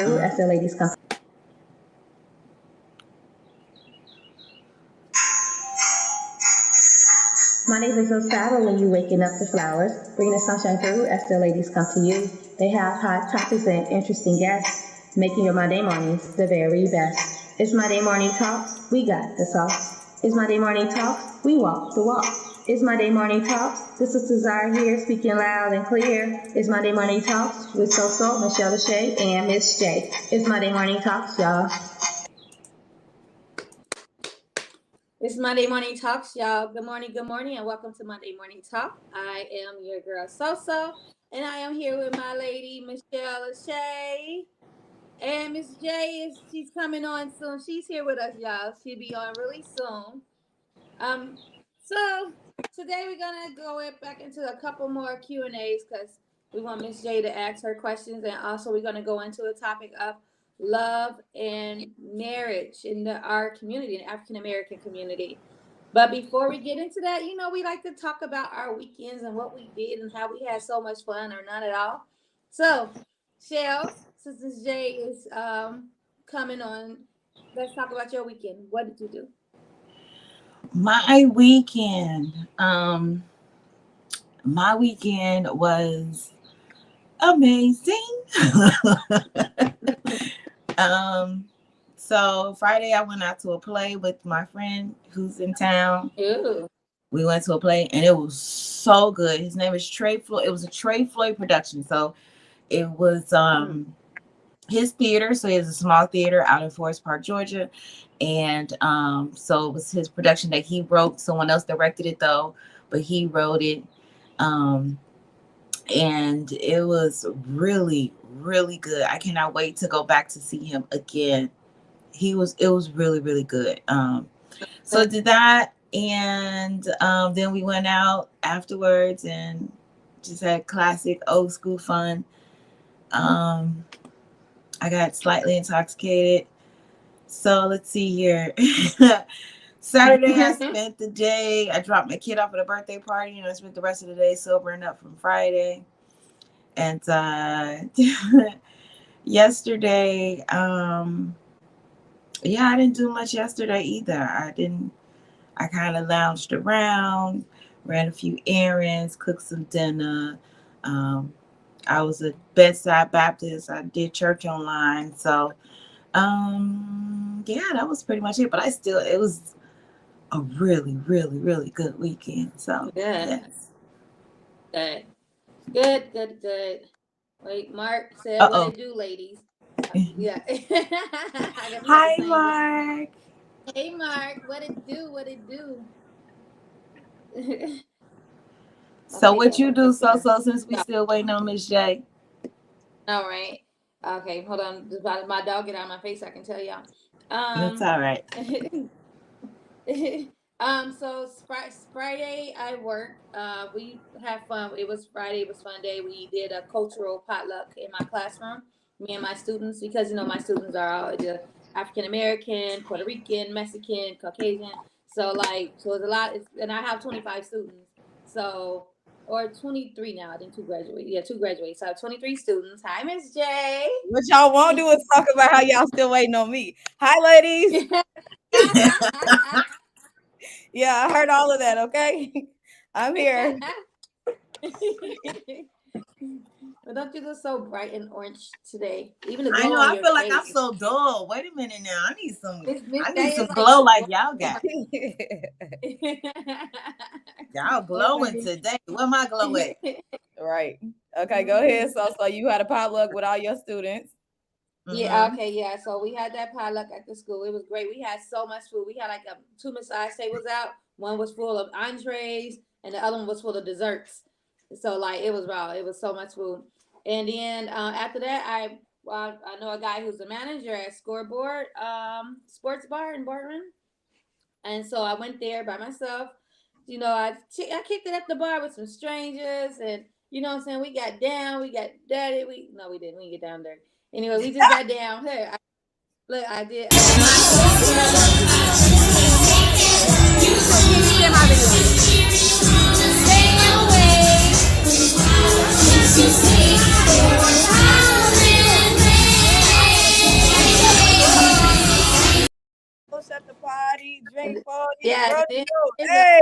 crew as the ladies come. My name is so sad when you waking up to flowers. Bring the sunshine through as the ladies come to you. They have hot topics and interesting guests, making your Monday mornings the very best. It's Monday morning talks, we got the sauce. It's Monday morning talks, we walk the walk. It's Monday morning talks, the sisters are here speaking loud and clear. It's Monday morning talks with So, Michelle Lachey, and Miss J. It's Monday morning talks, y'all. It's Monday Morning Talks, y'all. Good morning, and welcome to Monday Morning Talk. I am your girl, So, and I am here with my lady, Michelle Lachey. And Miss J, she's coming on soon. She's here with us, y'all. She'll be on really soon. So today we're going to go back into a couple more Q&As because we want Miss J to ask her questions. And also we're going to go into a topic of love and marriage in our community, the African American community. But before we get into that, we like to talk about our weekends and what we did and how we had so much fun or none at all. So, Shell, since Ms. J is coming on, let's talk about your weekend. What did you do? My weekend was amazing. So Friday I went out to a play with my friend who's in town. Ew. We went to a play and it was so good. His name is Trey Floyd. It was a Trey Floyd production. So it was his theater. So he has a small theater out in Forest Park, Georgia. And so it was his production that he wrote. Someone else directed it though, but he wrote it. And it was really, really good. I cannot wait to go back to see him again. It was really, really good. So did that. And then we went out afterwards and just had classic old school fun. I got slightly intoxicated. So let's see here. Saturday, I spent the day. I dropped my kid off at a birthday party, and I spent the rest of the day sobering up from Friday. And yesterday, I didn't do much yesterday either. I kind of lounged around, ran a few errands, cooked some dinner. I was a bedside Baptist. I did church online. So, that was pretty much it. But it was a really, really, really good weekend. So, good. Yes. Good. Wait, Mark said, What it do, ladies? Yeah. Hi, Mark. Hey, Mark. What it do? So what you do, So, since we still waiting on Miss J? All right. Okay, hold on. Just my dog get out of my face, I can tell y'all. That's all right. So Friday I worked. We had fun. It was Friday. It was fun day. We did a cultural potluck in my classroom. Me and my students, because my students are all African American, Puerto Rican, Mexican, Caucasian. So it's a lot. And I have 25 students. So, or 23 now. I think 2 graduated. Yeah, 2 graduated. So I have 23 students. Hi, Miss J. What y'all won't do is talk about how y'all still waiting on me. Hi, ladies. Yeah, I heard all of that. Okay, I'm here. But don't you look so bright and orange today? Even the I glow know. on I your feel like face. I'm so dull. Wait a minute now. I need some Day glow like y'all got. Y'all glowing today. Where my glow at? Right. Okay, go ahead. So you had a potluck with all your students. Yeah. Okay. Yeah. So we had that potluck at the school. It was great. We had so much food. We had 2 massage tables out. One was full of entrees, and the other one was full of desserts. So it was raw. It was so much food. And then after that, I know a guy who's the manager at Scoreboard Sports Bar in Boardman, and so I went there by myself. I kicked it at the bar with some strangers, and what I'm saying, we got down, we got dirty. We didn't. We didn't get down dirty. Anyway, we just got down here. I did. drink for you, Yeah, brother. then Hey.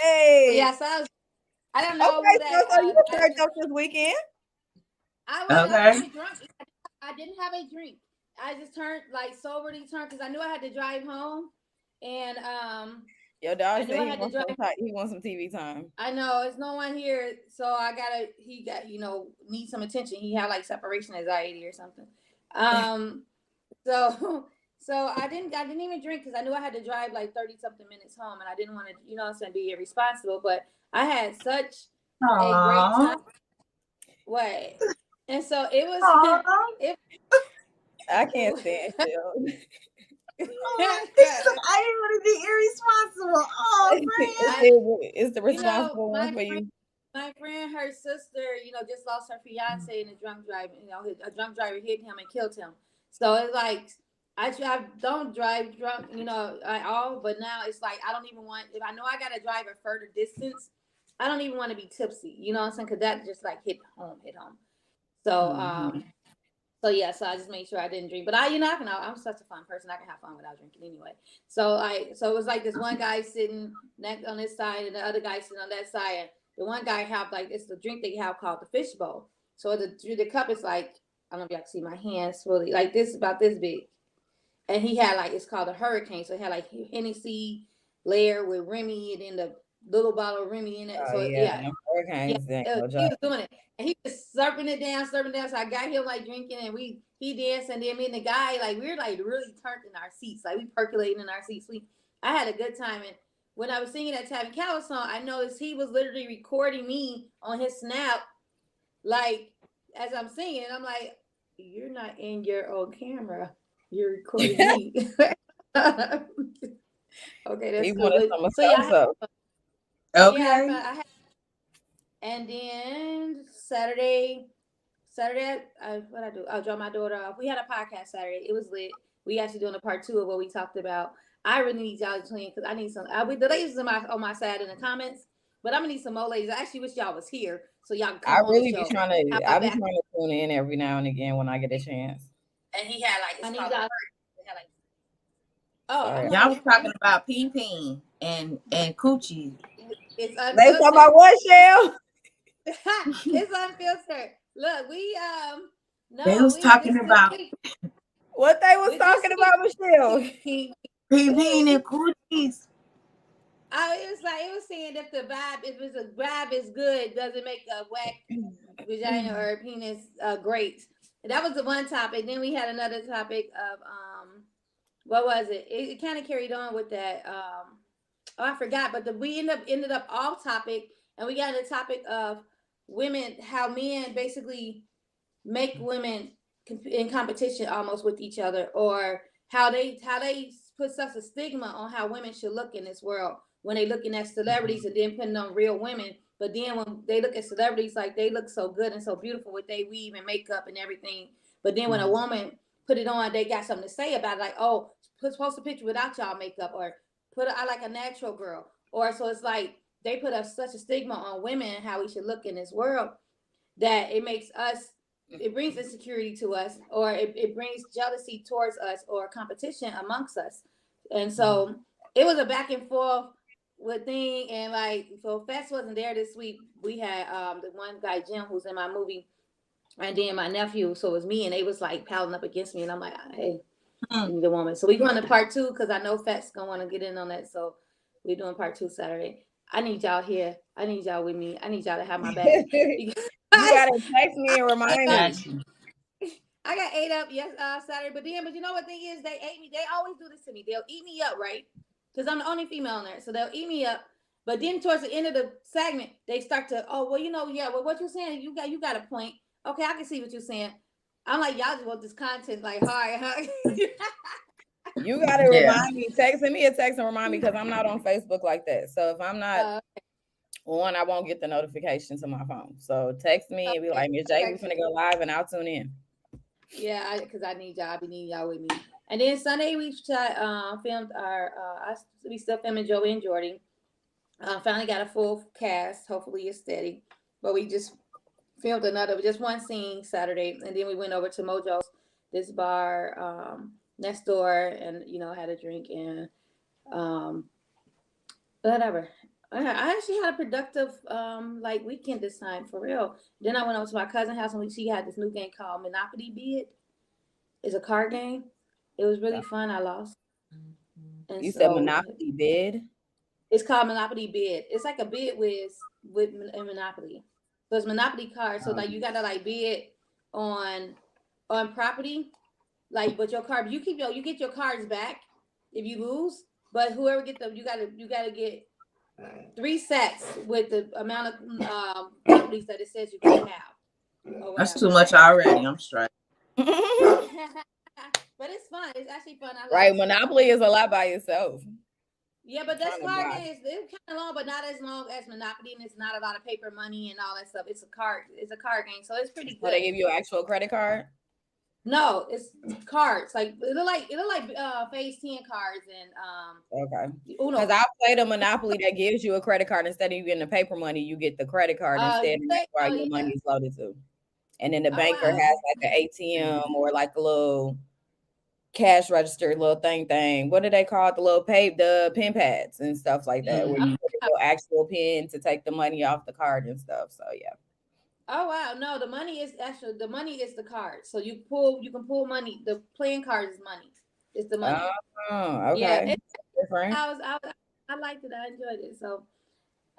Hey. yeah, so I don't know Okay, who that. so you turned up this weekend. I Okay. wasn't drunk. I didn't have a drink. I just turned like soberly turned because I knew I had to drive home, and Your dog I knew said I had to drive. he wants some TV time. I know it's no one here, so I gotta. He got need some attention. He had like separation anxiety or something. So I didn't even drink because I knew I had to drive like 30 something minutes home, and I didn't want to be irresponsible. But I had such a great time. What? And so it was. I can't stand you. I didn't want to be irresponsible. Oh, friend. It's the responsible one for you. My friend, her sister, just lost her fiance in a drunk driving. A drunk driver hit him and killed him. So it's like I don't drive drunk, at all. But now it's like I don't even want. If I know I gotta drive a further distance, I don't even want to be tipsy. You know what I'm saying? Because that just like hit home. So so yeah, so I just made sure I didn't drink. But I'm such a fun person. I can have fun without drinking anyway. So it was like this one guy sitting next on this side and the other guy sitting on that side. And the one guy have like it's the drink they have called the fishbowl. So the cup is like I don't know if y'all can see my hands fully like this about this big. And he had like it's called a hurricane. So it had like Hennessy layer with Remy and then the little bottle of Remy in it. Oh, So yeah. Hurricanes. he was doing it. And he was slurping it down. So I got him like drinking and he danced. And then me and the guy, like we were like really turned in our seats. Like we percolating in our seats. I had a good time. And when I was singing that Tavin Cowell song, I noticed he was literally recording me on his Snap. Like as I'm singing, I'm like, you're not in your own camera. You're recording me. Okay, that's cool. So yeah, okay. Yeah, and then Saturday, what I do? I'll drop my daughter off. We had a podcast Saturday. It was lit. We actually doing a part 2 of what we talked about. I really need y'all to tune in because I need some. The ladies on my side in the comments, but I'm gonna need some more ladies. I actually wish y'all was here so y'all can come on the show. I be trying to tune in every now and again when I get a chance. And he had like y'all was talking about pee and coochie. They talking about what, Shell? It's unfiltered. Look, they was talking about what they was talking about, Michelle. Pee and coochies. It was saying if the vibe is good, does it make a whack vagina or penis great? And that was the one topic. Then we had another topic of what was it? It kind of carried on with that. I forgot, but we ended up off topic, and we got into the topic of women, how men basically make women in competition almost with each other, or how they put such a stigma on how women should look in this world when they looking at celebrities and then putting on real women. But then when they look at celebrities, like they look so good and so beautiful with their weave and makeup and everything. But then when a woman put it on, they got something to say about it, like, oh, post a picture without y'all makeup, or I like a natural girl. Or so it's like they put up such a stigma on women and how we should look in this world that it brings insecurity to us, or it brings jealousy towards us, or competition amongst us. And so it was a back and forth with thing. And like, so Fess wasn't there this week. We had the one guy, Jim, who's in my movie, and then my nephew. So it was me, and they was like piling up against me. And I'm like, hey, you need a woman. So we going to part 2 because I know Fess gonna want to get in on that. So we're doing part 2 Saturday. I need y'all here. I need y'all with me. I need y'all to have my back. You gotta text me and remind me. I got ate up Saturday, but you know what thing is? They ate me. They always do this to me. They'll eat me up, right? Because I'm the only female in there, so they'll eat me up. But then towards the end of the segment, they start to, what you're saying? You got a point. Okay, I can see what you're saying. I'm like, y'all just want this content, like, hi. You gotta remind me. Send me a text and remind me because I'm not on Facebook like that. So if I'm not on, I won't get the notification to my phone. So text me and be like, Miss J, we finna go live and I'll tune in. Yeah, because I need y'all. I be needing y'all with me. And then Sunday we filmed we still filming Joey and Jordy. Finally got a full cast. Hopefully it's steady. But we just filmed just one scene Saturday, and then we went over to Mojo's, this bar next door, and had a drink and whatever. I actually had a productive weekend this time for real. Then I went over to my cousin's house and she had this new game called Monopoly Bid. It's a card game. It was really fun. I lost. And you said Monopoly Bid? It's called Monopoly Bid. It's like a bid with Monopoly. So it's Monopoly cards. So you gotta bid on property. But your card, you get your cards back if you lose. But whoever get them, you gotta get 3 sets with the amount of properties that it says you can have. That's too much already. I'm straight. But it's fun. It's actually fun. Right, Monopoly is a lot by itself. Yeah, but this card game is kind of long, but not as long as Monopoly, and it's not a lot of paper money and all that stuff. It's a card game, so it's pretty good. So they give you an actual credit card? No, it's cards. It look like Phase 10 cards and okay. Because I played a Monopoly that gives you a credit card instead of you getting the paper money, you get the credit card instead, and that's why your money is loaded to. And then the banker has like an ATM or like a little cash register little thing. What do they call it? The pen pads and stuff like that, where you put your actual pen to take the money off the card and stuff. So yeah. Oh wow, no, the money is the card. So you can pull money. The playing card is money. It's the money. Oh, okay. Yeah, it's different. I liked it. I enjoyed it. So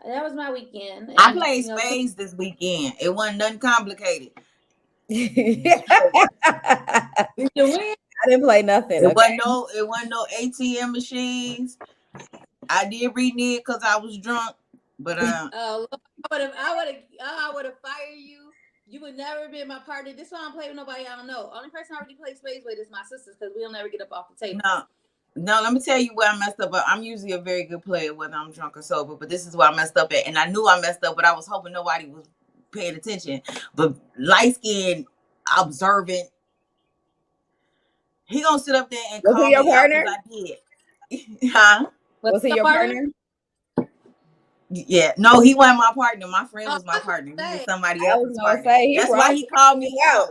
that was my weekend. And, I played spades this weekend. It wasn't nothing complicated. Did you win? I didn't play nothing. It wasn't no ATM machines. I did renege because I was drunk, but I would have fired you. You would never be my partner. This is why I don't play with nobody I don't know. Only person I already play spades with is my sisters because we'll never get up off the table. No, let me tell you where I messed up. I'm usually a very good player whether I'm drunk or sober, but this is where I messed up at. And I knew I messed up, but I was hoping nobody was paying attention. But light-skinned, observant, he gonna sit up there and call me your partner? I did. Huh? Was he your partner? Yeah, no, he wasn't my partner. My friend was my partner. He was somebody else's partner. That's why he called me out.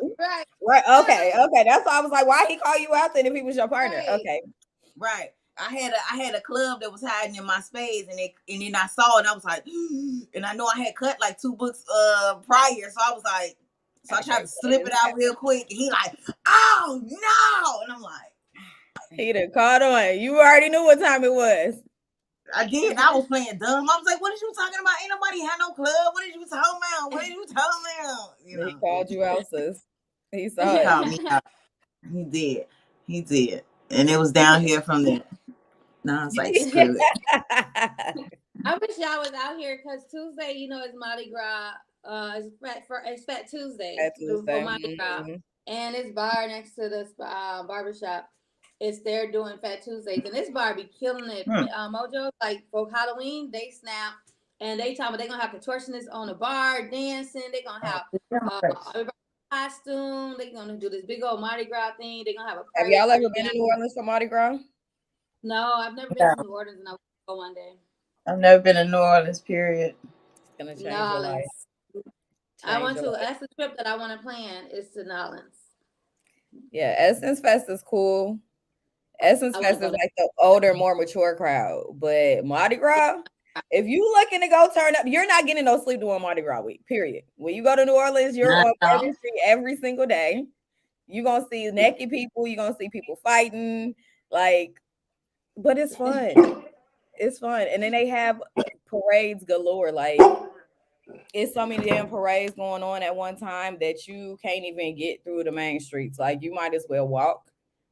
Right. Okay. That's why I was like, why he call you out then if he was your partner? Right. Okay. Right. I had a club that was hiding in my spades, and then I saw it, and I was like, and I know I had cut like 2 books prior, so I was like, I tried to slip it out real quick, and he like, oh no, and I'm like, he done caught on. You already knew what time it was. I did. I was playing dumb. I was like, what are you talking about? Ain't nobody had no club. What are you talking about? He called you out, sis. He saw it. Called me out. He did. And it was downhill from there. No, I was like, screw it. I wish y'all was out here because Tuesday, is Mardi Gras. It's Fat Tuesday. For Mardi Gras. And it's bar next to this barbershop. They're doing Fat Tuesdays, and this bar be killing it. Mojo, for Halloween, they snap, and they talking about they gonna have contortionists on the bar dancing. They gonna have costume. They gonna do this big old Mardi Gras thing. They gonna have a party. Have y'all ever been to New Orleans for Mardi Gras? No, I've never been to New Orleans, and I will go one day. I've never been to New Orleans. Period. It's gonna change your life. I want to. That's the trip that I want to plan. Is to New Orleans. Yeah, Essence Fest is cool. Essence Fest is like the older, more mature crowd. But Mardi Gras, if you looking to go turn up, you're not getting no sleep during Mardi Gras week, period. When you go to New Orleans, you're on Bourbon Street every single day. You're going to see naked people. You're going to see people fighting. But it's fun. It's fun. And then they have parades galore. It's so many damn parades going on at one time that you can't even get through the main streets. You might as well walk.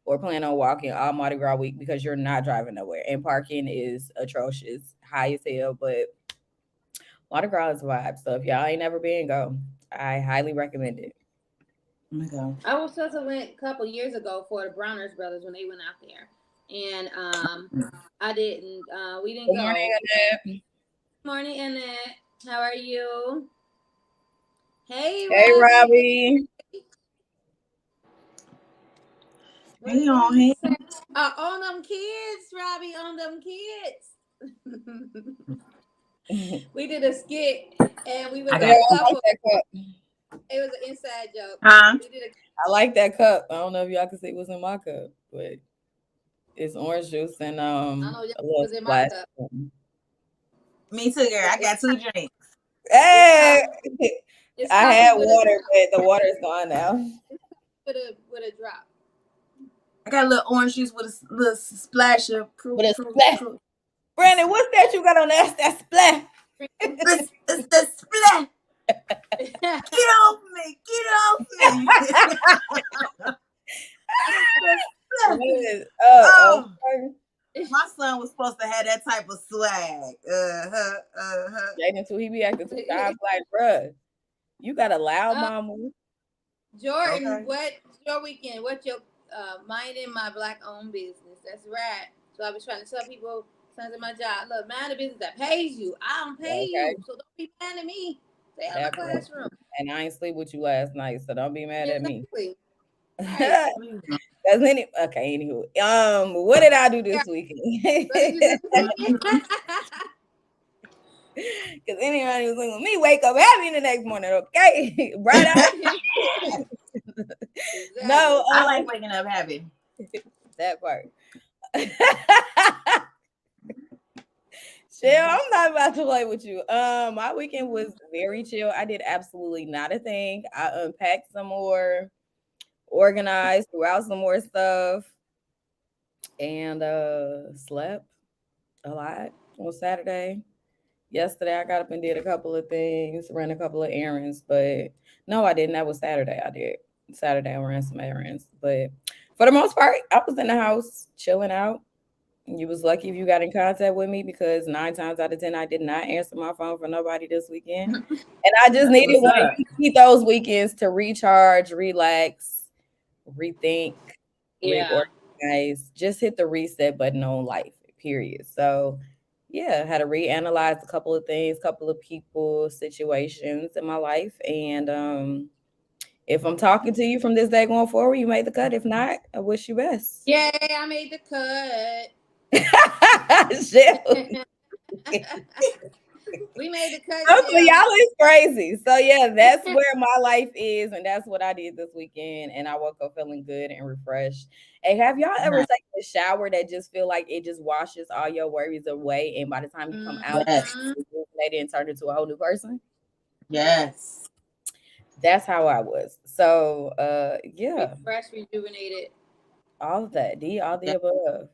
Or plan on walking all Mardi Gras week because you're not driving nowhere. And parking is atrocious, high as hell. But Mardi Gras is a vibe. So if y'all ain't never been, go. I highly recommend it. Oh my God. I was supposed to went a couple years ago for the Browners Brothers when they went out there. and I didn't. We didn't Good morning, go. Annette. Morning, Annette. How are you? Hey, Hey, Robbie. Robbie. What did you say? On them kids, Robbie. On them kids. We did a skit, and we was I a got I like couple. that cup. It was an inside joke. Huh? We did a. I like that cup. I don't know if y'all can see what's in my cup, but it's orange juice and I know a y'all little was in my splash. cup. Me too, girl. I got 2 drinks. Hey, It's I coffee had with water, but the water's gone now. a drop. I got a little orange juice with a little splash of But a splash. Brandon, what's that you got on there? That splash. It's the splash. Get off me. Get off me. Oh, my son was supposed to have that type of swag. Jaden too, he be acting too I'm like, bruh, you got a loud mama. Jordan, Okay. what's your weekend? What's your minding my black owned business? That's right. So I was trying to tell people, sons of my job, look, mind a business that pays you. I don't pay you, so don't be mad at me. Stay out of my classroom. And I ain't sleep with you last night, so don't be mad at me. Right. Anywho, what did I do this weekend? Because anybody who's with me wake up happy the next morning, okay? Right out. Exactly. No, I like waking up happy. That part. Chill, I'm not about to play with you. My weekend was very chill. I did absolutely not a thing. I unpacked some more, organized, threw out some more stuff, and slept a lot on Saturday. Yesterday, I got up and did a couple of things, ran a couple of errands, but no, I didn't. That was Saturday. I did. Saturday, I ran some errands, but for the most part, I was in the house chilling out. You was lucky if you got in contact with me because 9 times out of 10, I did not answer my phone for nobody this weekend. And I just needed one of those weekends to recharge, relax, rethink, reorganize, just hit the reset button on life, period. So, yeah, had to reanalyze a couple of things, couple of people, situations in my life. And if I'm talking to you from this day going forward, you made the cut. If not, I wish you best. Yay, I made the cut. We made the cut. So y'all is crazy. So yeah, that's where my life is, and that's what I did this weekend. And I woke up feeling good and refreshed. Hey, have y'all ever taken a shower that just feel like it just washes all your worries away, and by the time you come out, they didn't turn into a whole new person? Yes. That's how I was. So yeah. Fresh, rejuvenated. All of that. All the above.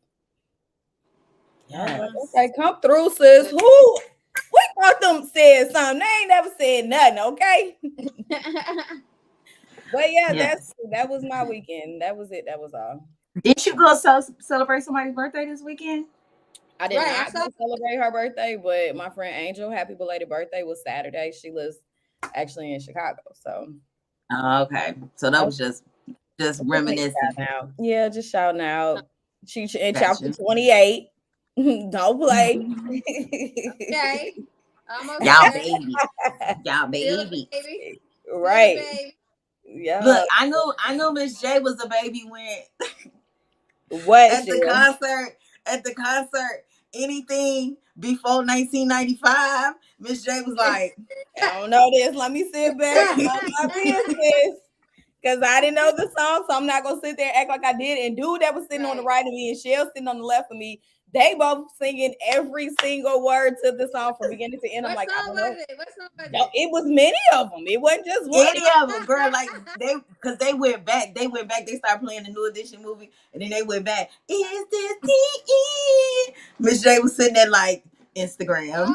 Yes. Like, okay, come through, sis. Who? We thought them said something. They ain't never said nothing, okay? But yeah, that was my weekend. That was it. That was all. Did you go celebrate somebody's birthday this weekend? I did not go celebrate her birthday, but my friend Angel, happy belated birthday, was Saturday. She lives actually in Chicago, so. Okay, so that was just reminiscing. Yeah, just shouting out. She in chapter 28. Don't play. Okay. Y'all baby. Y'all baby. Right. Yeah. Look, I knew Miss J was a baby when what at the concert, anything before 1995, Miss J was like, I don't know this. Let me sit back. Know my business. Because I didn't know the song, so I'm not gonna sit there and act like I did. And dude that was sitting on the right of me and Shell sitting on the left of me, they both singing every single word to the song from beginning to end. I'm like, I don't know. What song was no, it was many of them. It wasn't just one. Any of them, girl. Like because they went back. They started playing the New Edition movie, and then they went back. Is this the end? Miss J was sitting there like Instagram.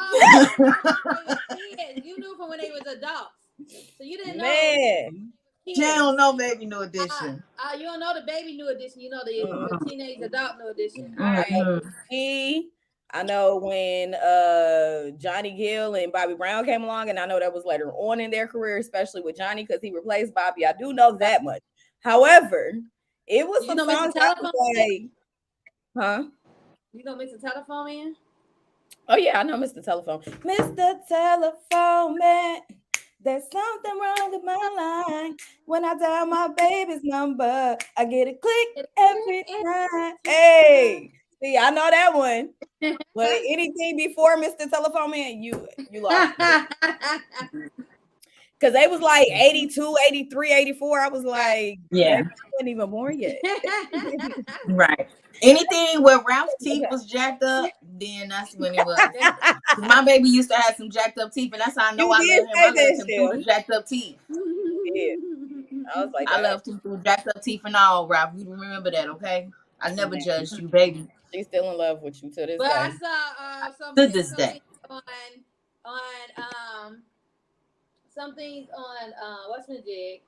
You knew from when they was adults, so you didn't know. Man. She don't know Baby New Edition. You don't know the Baby New Edition. You know the teenage adult New Edition. All right. I know when Johnny Gill and Bobby Brown came along, and I know that was later on in their career, especially with Johnny because he replaced Bobby. I do know that much. However, it was some songs I was like, Huh? You know Mr. Telephone Man? Oh yeah, I know Mr. Telephone. Mr. Telephone Man. There's something wrong with my line. When I dial my baby's number, I get a click every time. Hey, see, I know that one. But anything before Mr. Telephone Man, you lost me. Because they was like 82, 83, 84. I was like, Yeah. baby, I wasn't even born yet. Right. Anything where Ralph's teeth was jacked up, then that's when it was. My baby used to have some jacked up teeth, and that's how I know You I did love him. say I that loved him through the shit. jacked up teeth. Yeah. I was like, I loved him through jacked up teeth and all, Ralph. You remember that, okay? I never judged you, baby. she's still in love with you to this But day. I saw To this day. some things on what's my jig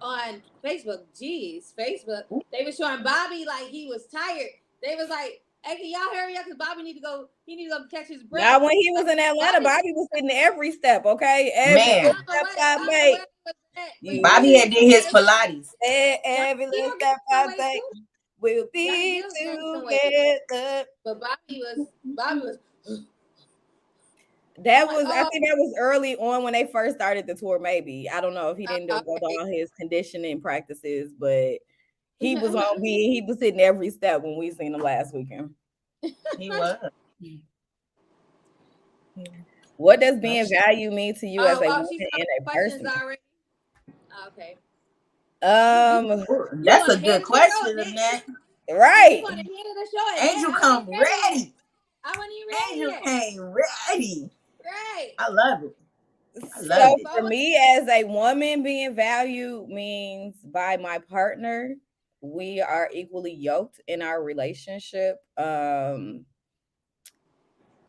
on Facebook. Jeez, Facebook. They were showing Bobby like he was tired. They was like, "Hey, can y'all hurry up? Because Bobby need to go. He need to go catch his breath." Now, when he was in Atlanta, Bobby was hitting every step. Okay, every Man. step I make. Bobby had did his Pilates. Every little step I take, we'll be together. But Bobby was. That was, I think that was early on when they first started the tour. Maybe I don't know if he didn't go down his conditioning practices, but he was on beat. He was hitting every step when we seen him last weekend. He was. What does being valued mean to you as a woman and a person? Already? Okay. That's a good question, Annette. Right. Angel come ready. I wasn't even ready. Angel came ready. Right. I love it. So for me, as a woman, being valued means by my partner, we are equally yoked in our relationship.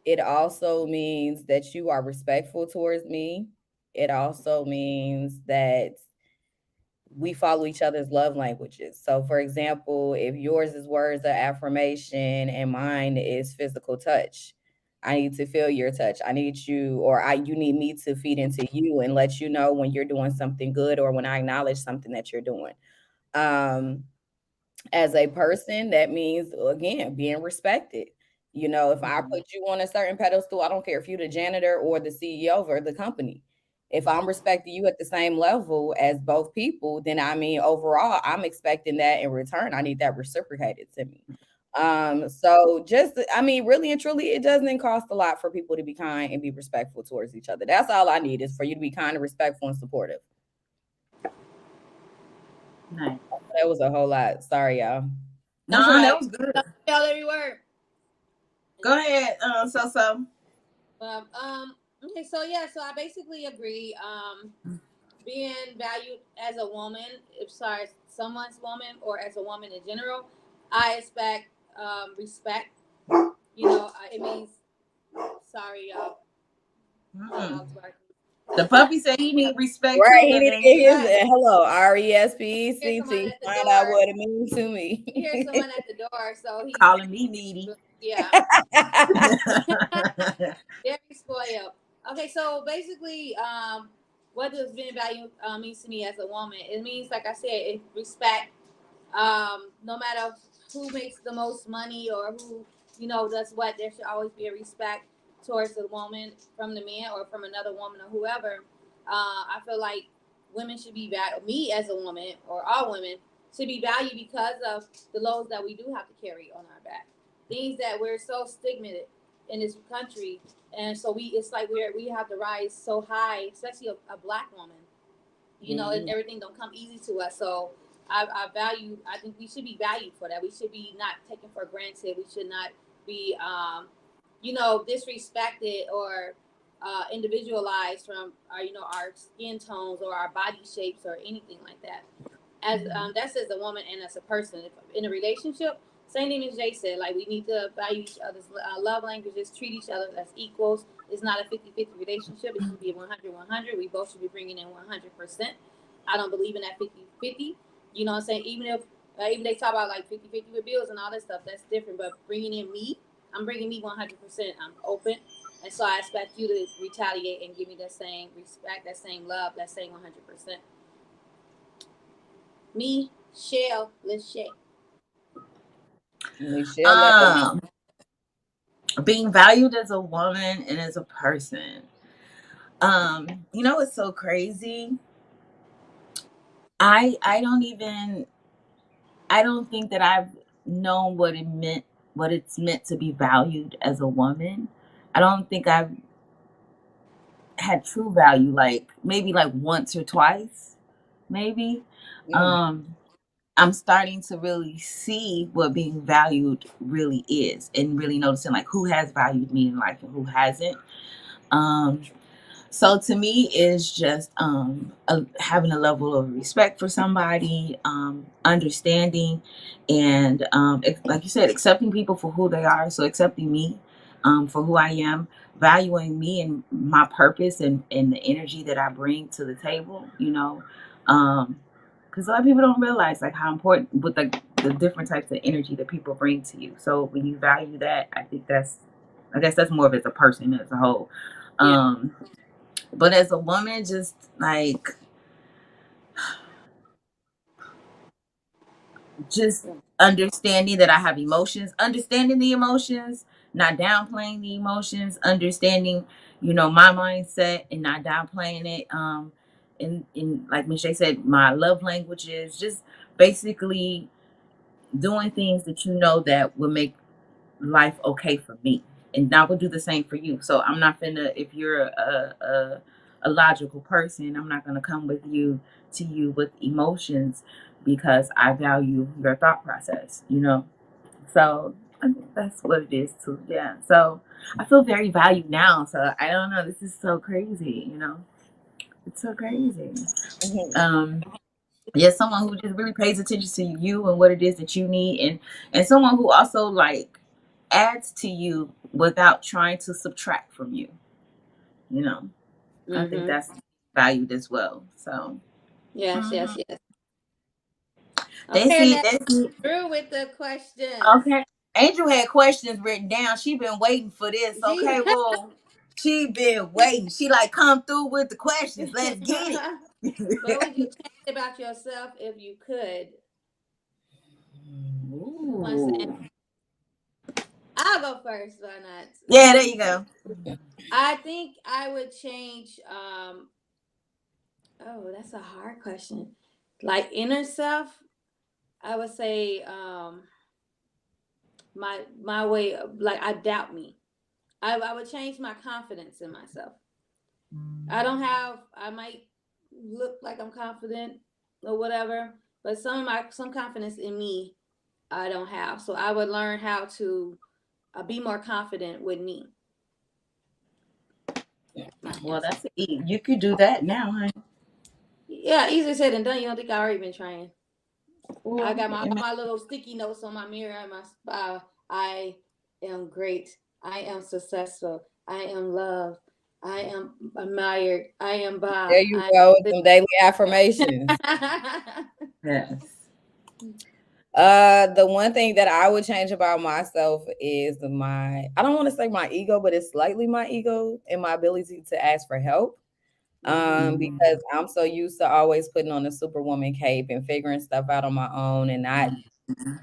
It also means that you are respectful towards me. It also means that we follow each other's love languages. So, for example, if yours is words of affirmation and mine is physical touch, I need to feel your touch. I need you, you need me to feed into you and let you know when you're doing something good or when I acknowledge something that you're doing. As a person, that means, again, being respected. You know, if I put you on a certain pedestal, I don't care if you're the janitor or the CEO of the company. If I'm respecting you at the same level as both people, then I mean, overall, I'm expecting that in return. I need that reciprocated to me. So just, I mean, really and truly, it doesn't cost a lot for people to be kind and be respectful towards each other. That's all I need, is for you to be kind and respectful and supportive. Nice. That was a whole lot. Sorry, y'all. No, that was good. Tell every word. Go ahead, so. Okay, so I basically agree. Being valued as a woman, if sorry, someone's woman or as a woman in general, I expect respect. You know, it means sorry, y'all. The puppy said he need respect. Right, too, he need to get his hello RESPECT. Find out what it means to me. Here's someone at the door, so he's calling me needy. Yeah. Very spoiled. Okay, so basically, what does being valued means to me as a woman? It means, like I said, it respect. No matter who makes the most money or who does what, there should always be a respect towards the woman from the man or from another woman or whoever. I feel like women should be valued. Me as a woman or all women should be valued because of the loads that we do have to carry on our back. Things that we're so stigmatized in this country, and so it's like we have to rise so high, especially a black woman. And everything don't come easy to us. So I think we should be valued for that. We should be not taken for granted. We should not be disrespected or individualized from our skin tones or our body shapes or anything like that. As that's as a woman and as a person. If in a relationship, same thing as Jay said, like we need to value each other's love languages, treat each other as equals. It's not a 50-50 relationship. It should be 100-100. We both should be bringing in 100%. I don't believe in that 50-50. You know what I'm saying? Even they talk about like 50-50 with bills and all that stuff, that's different. But bringing in me, I'm bringing me 100%. I'm open. And so I expect you to retaliate and give me that same respect, that same love, that same 100%. Me, Shell, let's shake. Michelle, Being valued as a woman and as a person. You know, it's so crazy. I don't even, I don't think that I've known what it's meant to be valued as a woman. I don't think I've had true value, like maybe like once or twice, maybe. mm, Um, I'm starting to really see what being valued really is, and really noticing like who has valued me in life and who hasn't. Um, So to me, it's just having a level of respect for somebody, understanding, and like you said, accepting people for who they are. So accepting me for who I am, valuing me and my purpose and the energy that I bring to the table. You know, because a lot of people don't realize like how important with the different types of energy that people bring to you. So when you value that, I guess that's more of as a person as a whole. Yeah. But as a woman, just like just understanding that I have emotions, understanding the emotions, not downplaying the emotions, understanding, you know, my mindset and not downplaying it. In like Michelle said, my love languages, just basically doing things that you know that will make life okay for me, and I would do the same for you. So I'm not finna, if you're a logical person, I'm not gonna come with you to you with emotions because I value your thought process, you know. So I think that's what it is too. Yeah, so I feel very valued now. So I don't know, this is so crazy, you know. It's so crazy. mhm. um yeah, someone who just really pays attention to you and what it is that you need, and someone who also like adds to you without trying to subtract from you, you know. I think Mm-hmm. that's valued as well. So Yes, yes, mhm. yes. They Okay, see, next they see. through with the questions. Okay, Angel had questions written down. She been waiting for this. She Okay, well, she been waiting. She like, come through with the questions, let's get What would you it. change about yourself if you could? Who wants to answer? Ooh. I'll go first. Why not? Yeah, there you go. I think I would change. Oh, that's a hard question. Like inner self, I would say my way of like I doubt me. I would change my confidence in myself. I don't have. I might look like I'm confident or whatever, but some confidence in me I don't have. So I would learn how to be more confident with me. My Well, answer. you could do that now, huh? Yeah, easier said than done. You don't think I already been trying? I Well, got my little sticky notes on my mirror and my I am great. I am successful. I am loved. I am admired. I am There by. you go with some daily affirmations. I yes. The one thing that I would change about myself is I don't want to say my ego, but it's slightly my ego and my ability to ask for help. Mhm. Because I'm so used to always putting on a superwoman cape and figuring stuff out on my own and not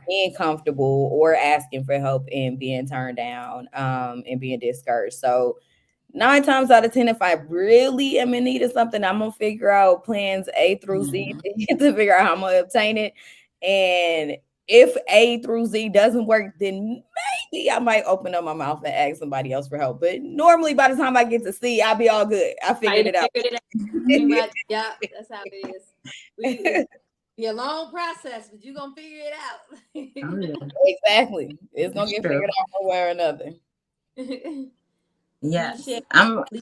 being comfortable or asking for help and being turned down, and being discouraged. So 9 times out of 10, if I really am in need of something, I'm gonna figure out plans A through Z Mhm. to figure out how I'm gonna obtain it. And if A through Z doesn't work, then maybe I might open up my mouth and ask somebody else for help. But normally, by the time I get to C, I'll be all good. I figured done it out. figured it out. Pretty much. Yeah, that's how it is. It's be a long process, but you're gonna figure Oh yeah, it Exactly. It's gonna it's get true. figured out one way or another. out. Yes, Michelle, I'm. Lee.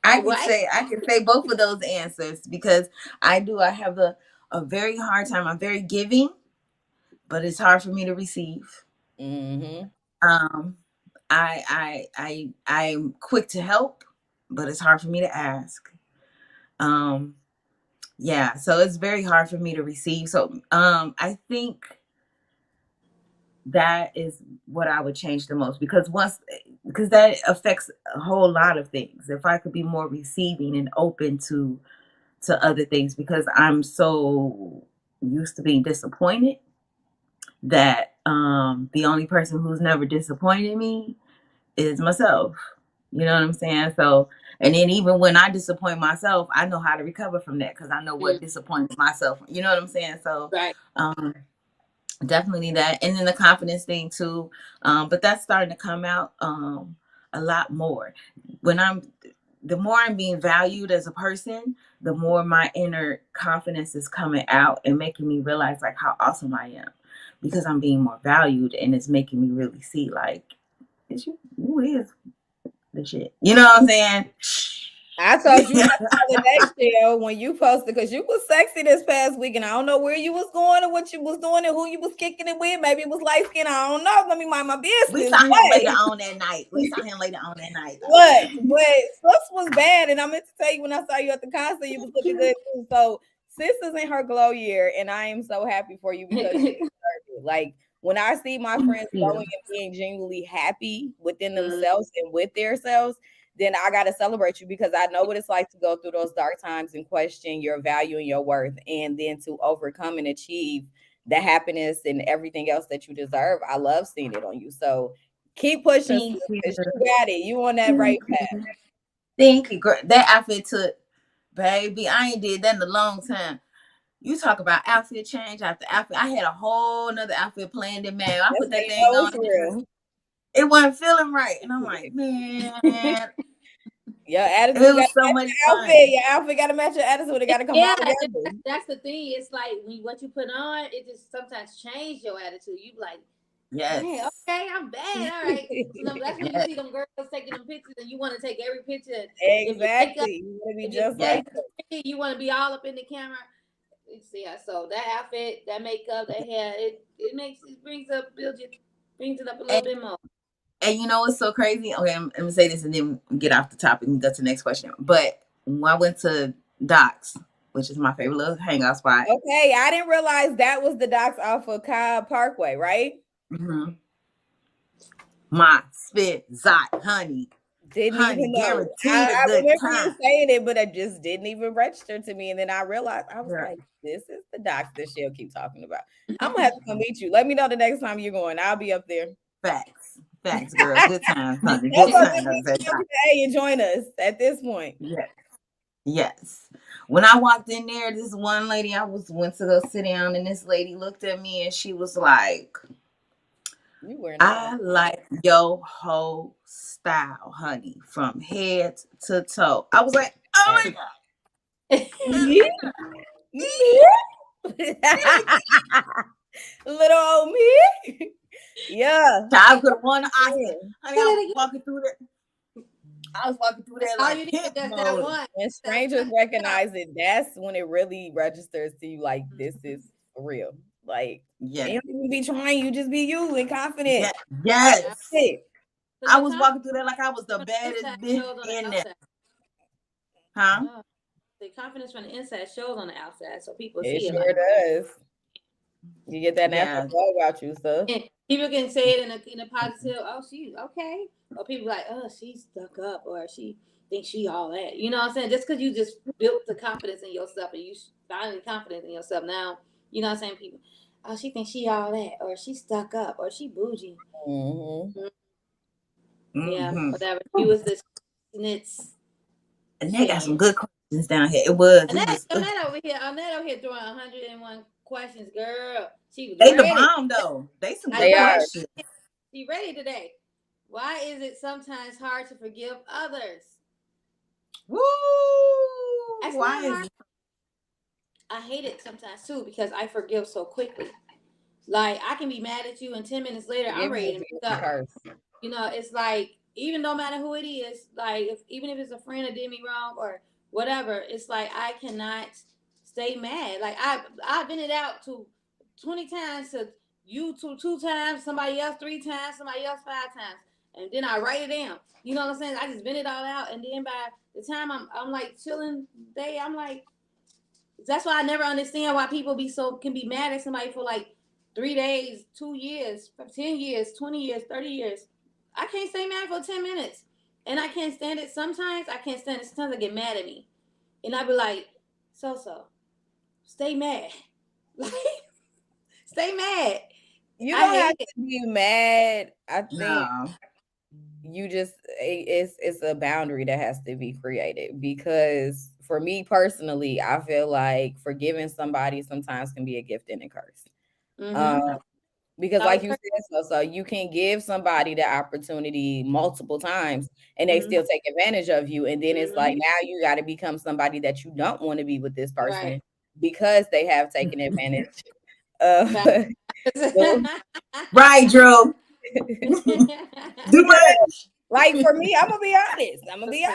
I, What? I can say both of those answers because I have a very hard time. I'm very giving, but it's hard for me to receive. Hmm. Um, I'm quick to help, but it's hard for me to ask. Um, yeah, so it's very hard for me to receive. So I think that is what I would change the most because that affects a whole lot of things. If I could be more receiving and open to other things because I'm so used to being disappointed. that the only person who's never disappointed me is myself. You know what I'm saying? So, and then even when I disappoint myself, I know how to recover from that because I know what disappoints myself. You know what I'm saying? So, Right. definitely that. And then the confidence thing too. But that's starting to come out a lot more. The more I'm being valued as a person, the more my inner confidence is coming out and making me realize like how awesome I am because I'm being more valued, and it's making me really see like, who is the shit? You know what I'm saying? I told you not the other day, Shell, when you posted, because you was sexy this past week, and I don't know where you was going or what you was doing and who you was kicking it with. Maybe it was light skin. I don't know. Let me mind my business. We saw him later on that night. What? But sus was bad, and I meant to tell you when I saw you at the concert, you was looking good too. So sis is in her glow year, and I am so happy for you because you deserve it. Like when I see my friends glowing and being genuinely happy within themselves and with their selves, then I got to celebrate you because I know what it's like to go through those dark times and question your value and your worth, and then to overcome and achieve the happiness and everything else that you deserve. I love seeing it on you. So keep pushing. You got it. You on that right path. Thank you. That outfit took, baby, I ain't did that in a long time. You talk about outfit change after outfit. I had a whole nother outfit planned in May. I put that thing on. It wasn't feeling right. And I'm like, man. Your attitude it was so much fun. Your outfit got to match your attitude. It got to come all together. That's the thing. It's like what you put on, it just sometimes change your attitude. You like, yes, hey, okay, I'm bad. All right. So that's when you see them girls taking them pictures, and you want to take every picture. Exactly. You want to be just like that. You want to be all up in the camera. Yeah. So that outfit, that makeup, that hair, it brings it up a little bit more. And you know what's so crazy? Okay, I'm gonna say this and then get off the topic and go to the next question. But when I went to Doc's, which is my favorite little hangout spot. Okay, I didn't realize that was the Doc's off of Cobb Parkway, right? Mm-hmm. My spit, Zot, honey. Didn't even know. I remember you saying it, but it just didn't even register to me. And then I realized, I was like, this is the Doc's that she'll keep talking about. I'm going to have to come meet you. Let me know the next time you're going. I'll be up there. Facts, girl. Good times, honey. Good times. Hey, and join us at this point. Yes. When I walked in there, this one lady, went to go sit down, and this lady looked at me and she was like, I like your whole style, honey, from head to toe. I was like, oh my God. Little old me. Yeah. I could have won the Oscar. Honey, I was walking through there like hip mode. When strangers recognize it, that's when it really registers to you like this is real. Like, you don't even be trying, you just be you and confident. Yes. I was walking through there like I was the baddest bitch in there. Huh? The confidence from the inside shows on the outside, so people see it. It sure does. You get that natural flow about you, so people can say it in a positive. Oh, she's okay, or people like, oh, she's stuck up, or she thinks she all that. You know what I'm saying? Just because you just built the confidence in yourself and you finally confident in yourself now, you know what I'm saying? People, oh, she thinks she all that, or she stuck up, or she bougie. Yeah, whatever. You was the snits. And they got some good questions down here. It was. Annette over here throwing 101 questions, girl. She was ready. The bomb though. They some good questions. She ready today. Why is it sometimes hard to forgive others? Woo! Why is it? I hate it sometimes too because I forgive so quickly. Like I can be mad at you, and 10 minutes later I'm ready to make up. You know, it's like even no matter who it is, like even if it's a friend that did me wrong or whatever, it's like I cannot stay mad. Like I've been it out to 20 times, to you two times, somebody else 3 times, somebody else 5 times, and then I write it down. You know what I'm saying? I just been it all out, and then by the time I'm like chilling day, I'm like, that's why I never understand why people can be mad at somebody for like 3 days, 2 years, 10 years, 20 years, 30 years. I can't stay mad for 10 minutes. And I can't stand it. Sometimes I can't stand it. Sometimes I get mad at me. And I be like, so, stay mad. Like, stay mad. You I don't hate have it. to be mad. I think No. you just it's a boundary that has to be created, because for me personally, I feel like forgiving somebody sometimes can be a gift and a curse. Um, Mm-hmm. because I like was you hurt. said, so you can give somebody the opportunity multiple times and they Mm-hmm. still take advantage of you, and then it's Mm-hmm. like now you got to become somebody that you don't want to be with this Right. person because they have taken advantage of Fact. Right, Drew. Too much. like for me, I'm gonna be honest. Listen.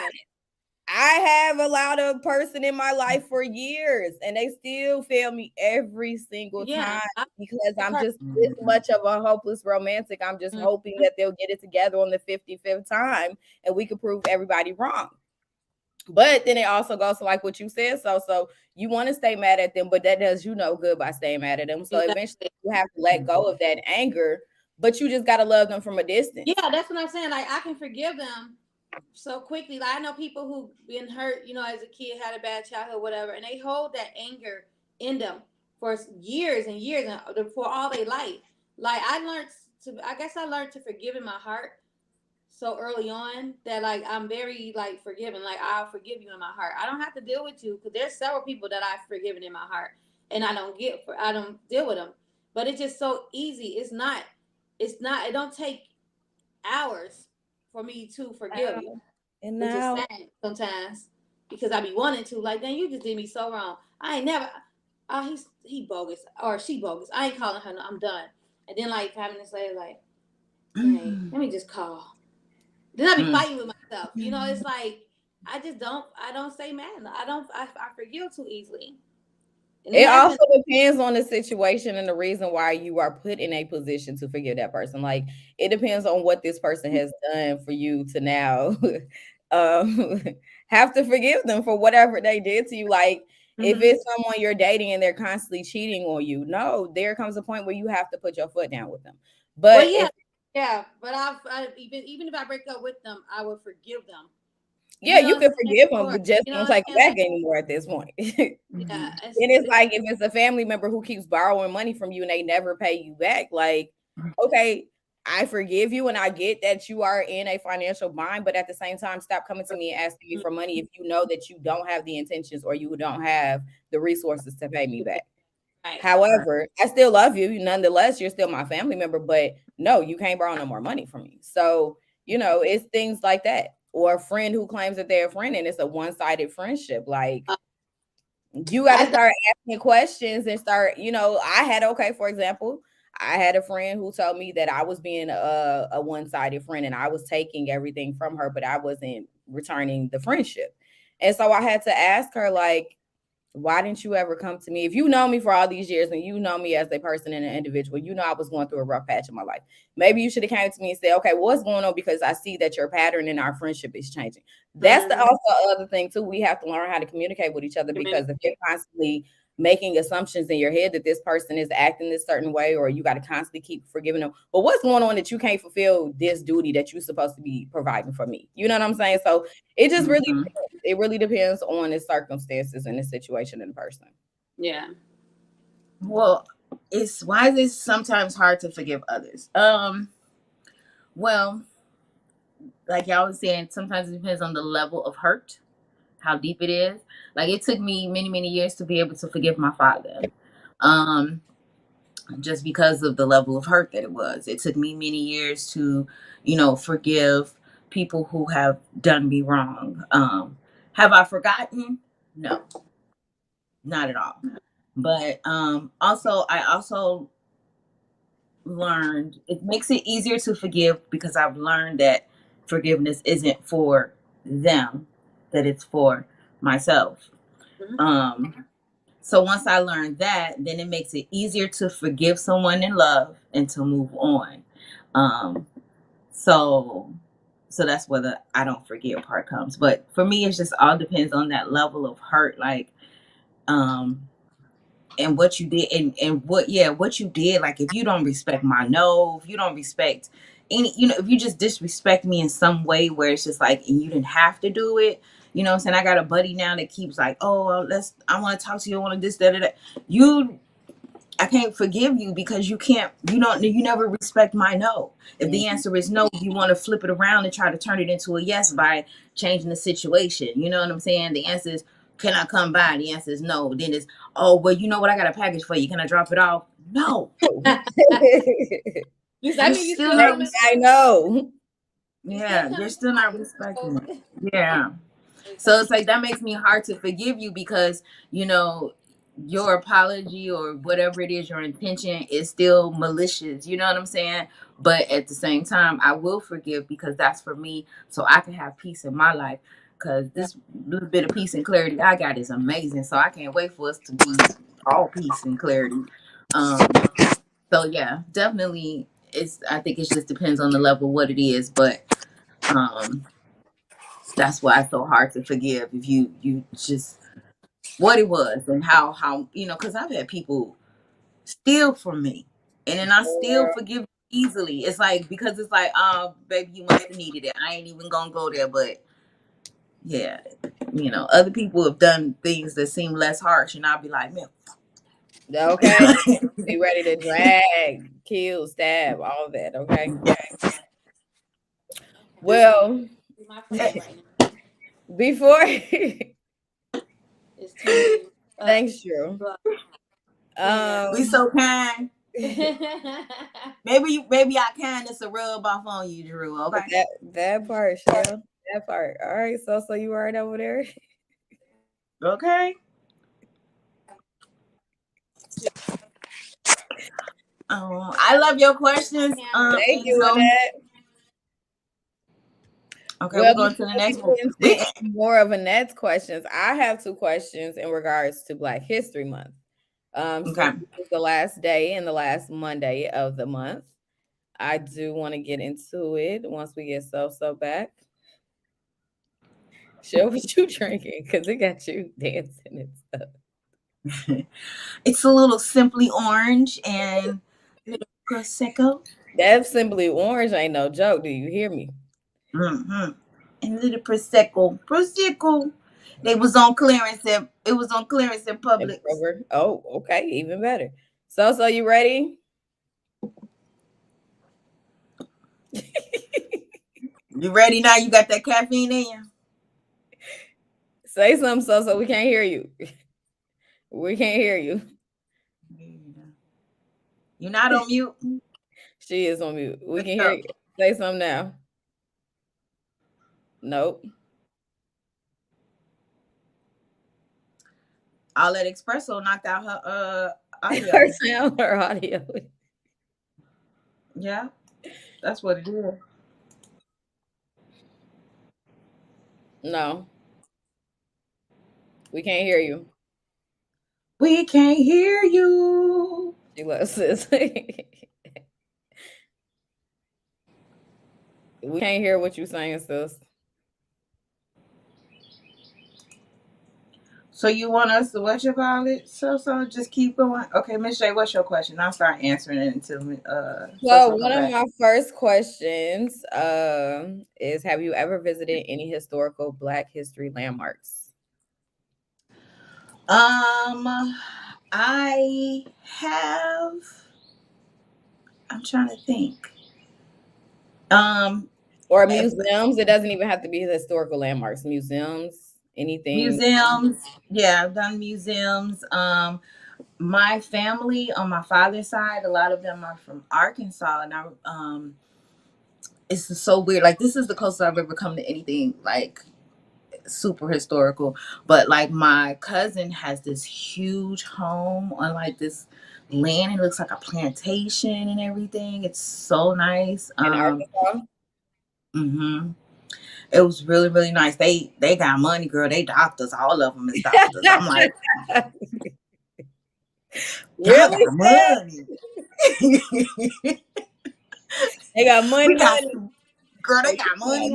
I have allowed a person in my life for years and they still fail me every single Yeah. time because The I'm person. just this much of a hopeless romantic. I'm just hoping Mhm. that they'll get it together on the 55th time and we can prove everybody wrong. But then it also goes to like what you said. So you want to stay mad at them, but that does you no good by staying mad at them. So eventually Exactly. you have to let go of that anger, but you just gotta love them from a distance. Yeah, that's what I'm saying. Like I can forgive them so quickly. Like I know people who been hurt, as a kid, had a bad childhood, whatever, and they hold that anger in them for years and years and for all their life. Like I guess I learned to forgive in my heart so early on that like I'm very like forgiving. Like I'll forgive you in my heart. I don't have to deal with you because there's several people that I've forgiven in my heart, and I don't deal with them. But it's just so easy. It's not. It's not. It don't take hours for me to forgive you, And which is now sad sometimes because I be wanting to. Like, then you just did me so wrong. I ain't never. Oh, he bogus or she bogus. I ain't calling her. No, I'm done. And then like 5 minutes later, like, dang, let me just call. Then I be fighting with myself. It's like I just don't. I don't stay mad. I don't. I forgive too easily. And it it has been. also depends on the situation and the reason why you are put in a position to forgive that person. Like it depends on what this person has done for you to now um have to forgive them for whatever they did to you. Like if Mm-hmm. it's someone you're dating and they're constantly cheating on you, no, there comes a point where you have to put your foot down with them. Well, But yeah, if yeah. But even if I break up with them, I would forgive them. yeah, You know you what can I'm saying? forgive them, Or but just you know don't what take I'm them saying? back Like, anymore at this point. yeah, And it's like if it's a family member who keeps borrowing money from you and they never pay you back, like, okay, I forgive you and I get that you are in a financial bind, but at the same time, stop coming to me and asking me for money if you know that you don't have the intentions or you don't have the resources to pay me back. right. However, I still love you. Nonetheless, you're still my family member, but no, you can't borrow no more money from me. So, it's things like that. Or a friend who claims that they're a friend and it's a one-sided friendship. Like you got to I th- start asking questions and start, for example, I had a friend who told me that I was being a one-sided friend and I was taking everything from her, but I wasn't returning the friendship. And so I had to ask her, like, why didn't you ever come to me? If you know me for all these years and you know me as a person and an individual, I was going through a rough patch in my life. Maybe you should have came to me and said, okay, what's going on? Because I see that your pattern in our friendship is changing. That's the Mhm. also other thing too. We have to learn how to communicate with each other, because if you're constantly making assumptions in your head that this person is acting this certain way, or you got to constantly keep forgiving them. But what's going on that you can't fulfill this duty that you're supposed to be providing for me? You know what I'm saying? So it just really it really depends on the circumstances and the situation and the person. Yeah. Well, why is it sometimes hard to forgive others? Well, like y'all was saying, sometimes it depends on the level of hurt, how deep it is. Like it took me many, many years to be able to forgive my father. Um, just because of the level of hurt that it was. It took me many years to, forgive people who have done me wrong. Have I forgotten? No, not at all. But I also learned it makes it easier to forgive because I've learned that forgiveness isn't for them, that it's for myself. Mhm. So once I learned that, then it makes it easier to forgive someone in love and to move on. Um, so so that's where the I don't forgive part comes. But for me, it's just all depends on that level of hurt, like um, and what you did, and what you did. Like if you don't respect my no, if you don't respect any, if you just disrespect me in some way where it's just like, and you didn't have to do it. You know what I'm saying? I got a buddy now that keeps like, oh, well, I want to talk to you. I want to this, that, that. You I can't forgive you because you never respect my no. If the answer is no, you want to flip it around and try to turn it into a yes by changing the situation. You know what I'm saying? The answer is, can I come by? The answer is no. Then it's, oh, well, you know what? I got a package for you. Can I drop it off? No. You still don't I know. Yeah, you're still not respecting it. Yeah. So it's like that makes me hard to forgive you because, your apology or whatever it is, your intention is still malicious. You know what I'm saying? But at the same time, I will forgive because that's for me so I can have peace in my life. Because this little bit of peace and clarity I got is amazing. So I can't wait for us to be all peace and clarity. So yeah, definitely I think it just depends on the level of what it is. But that's why it's so hard to forgive if you just what it was and how because I've had people steal from me and then I still forgive easily. It's like because it's like, oh baby, you must have needed it. I ain't even gonna go there. But yeah, other people have done things that seem less harsh and I'll be like, man, okay. Be ready to drag, kill, stab, all that. Okay. Well, my friend right now. Before It's turning. Thanks, Drew. We so kind. Maybe our kindness will rub off on you, Drew. Okay. That part, Shell. That part. All right. So you right over there. Okay. I love your questions. Thank you, Annette. Okay, we're going to the next one. More of Annette's questions. I have 2 questions in regards to Black History Month. So this is the last day and the last Monday of the month. I do want to get into it once we get so back. Show what you drinking because it got you dancing and stuff. It's a little Simply Orange and a little Prosecco. That Simply Orange ain't no joke. Do you hear me? Mm-hmm. And a little Prosecco. They was on clearance at Publix. Oh, okay, even better. So you ready? You ready now? You got that caffeine in you? Say something, so we can't hear you. We can't hear you. You're not on mute. She is on mute. We can hear you. Say something now. Nope. All that espresso knocked out her audio. Her audio. Yeah, that's what it is. No. We can't hear you. We can't hear you. She loves this. We can't hear what you're saying, sis. So you want us to what you call it? So just keep going. Okay, Miss Shay, what's your question? I'll start answering it until So one of my first questions is, have you ever visited any historical Black history landmarks? I have. I'm trying to think. Or museums. It doesn't even have to be historical landmarks. Museums, anything. Museums. Yeah, I've done museums. My family on my father's side, a lot of them are from Arkansas, and it's so weird. Like, this is the closest I've ever come to anything like super historical. But like, my cousin has this huge home on like this land. It looks like a plantation and everything. It's so nice. In Arkansas? Mm-hmm. It was really, really nice. They got money, girl. They doctors. All of them is doctors. I'm like, y'all got money. They got money. Girl, they got money.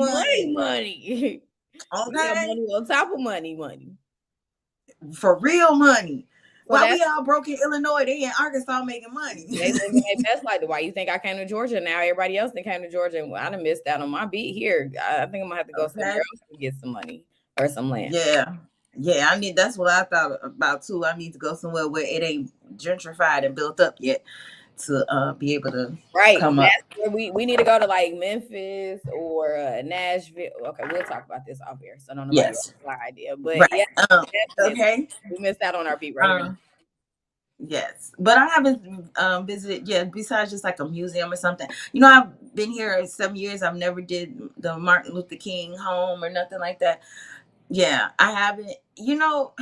Money. Okay. They got money on top of money. For real money. Why we all broke in Illinois? They in Arkansas making money. They living their best life. Why you think I came to Georgia? Now everybody else that came to Georgia, and I done missed out on my beat here. I think I'm gonna have to go somewhere else to get some money or some land. Yeah. I need. That's what I thought about too. I need to go somewhere where it ain't gentrified and built up yet to be able to come up. That's where we need to go to like Memphis or Nashville. Okay, we'll talk about this off here, so don't nobody Yes. have an idea. But Right. yeah, Okay. we missed out on our beat right. Yes, but I haven't visited yet. Besides just like a museum or something. You know, I've been here 7 years. I've never did the Martin Luther King home or nothing like that. Yeah, I haven't. You know,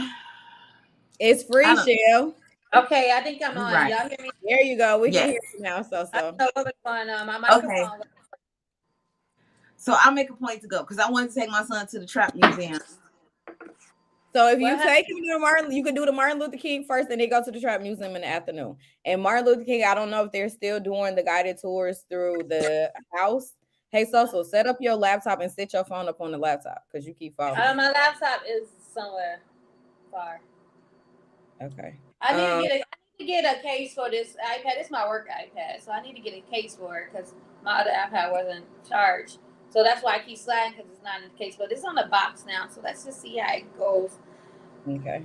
It's free, Shell. Okay, I think I'm on. Right. Y'all hear me? There you go. We can Yes. hear you now. So. I don't know what's going on. My microphone. Okay. So I'll make a point to go because I wanted to take my son to the Trap Museum. So if you take him to the Martin, you can do the Martin Luther King first, and then go to the Trap Museum in the afternoon. And Martin Luther King, I don't know if they're still doing the guided tours through the house. Hey, so set up your laptop and set your phone up on the laptop because you keep falling. My laptop is somewhere far. Okay. I need to get a case for this iPad. It's my work iPad, so I need to get a case for it because my other iPad wasn't charged. So that's why I keep sliding because it's not in the case. But it's on the box now, so let's just see how it goes. Okay.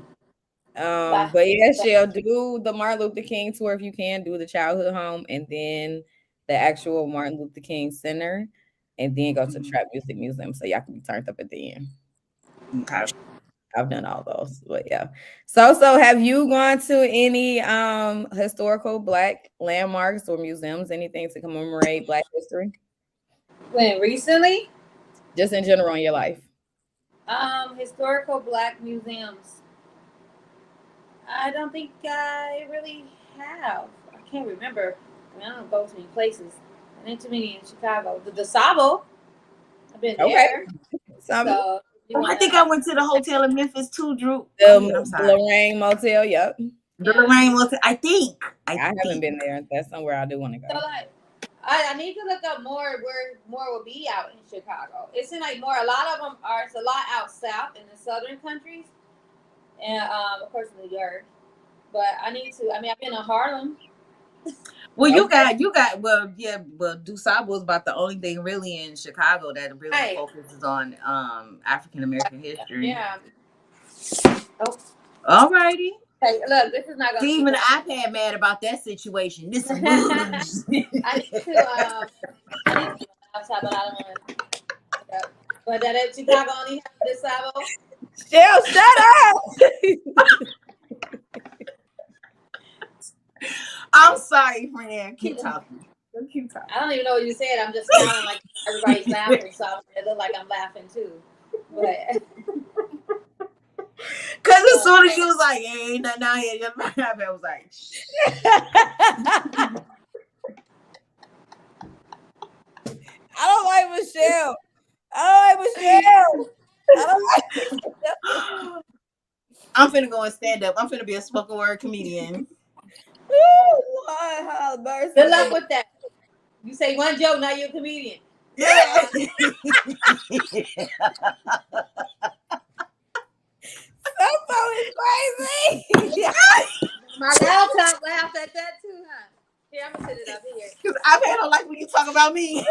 But yeah, Shell, do the Martin Luther King tour if you can. Do the childhood home and then the actual Martin Luther King Center, and then go to the Trap Music Museum so y'all can be turned up at the end. Okay. I've done all those, but yeah. So have you gone to any historical Black landmarks or museums, anything to commemorate Black history? When recently? Just in general in your life. Historical Black museums. I don't think I really have. I can't remember. I don't go to many places. I went to many in Chicago. The Sabo. I've been there. So, I think I went to the hotel in Memphis too, Drew. I'm sorry. Lorraine Motel, yep. The Lorraine Motel. I think. I haven't been there. That's somewhere I do want to go. So I need to look up more where more will be out in Chicago. It's in like more. A lot of them are. It's a lot out south in the southern countries, and of course New York. But I need to. I mean, I've been to Harlem. Well, you got. DuSable was about the only thing really in Chicago that really focuses on African American history. Yeah. Oh. All righty. Hey, look, this is not going to. Even the iPad mad about that situation. This is I need to. Outside, but I don't want to. But that at Chicago only have DuSable. Shell, shut up. I'm sorry, friend. Keep talking. I don't even know what you said. I'm just sounding like everybody's laughing, so it looks like I'm laughing too. But because as soon as you was like, hey, ain't nothing out here, my iPad was like, I don't like Michelle. I'm finna go and stand up. I'm finna be a spoken word comedian. Good luck with that. You say one joke, now you're a comedian. Yeah. That is crazy. My laptop laughed at that too, huh? Here, I'm gonna sit it up here. Because I don't like when you talk about me.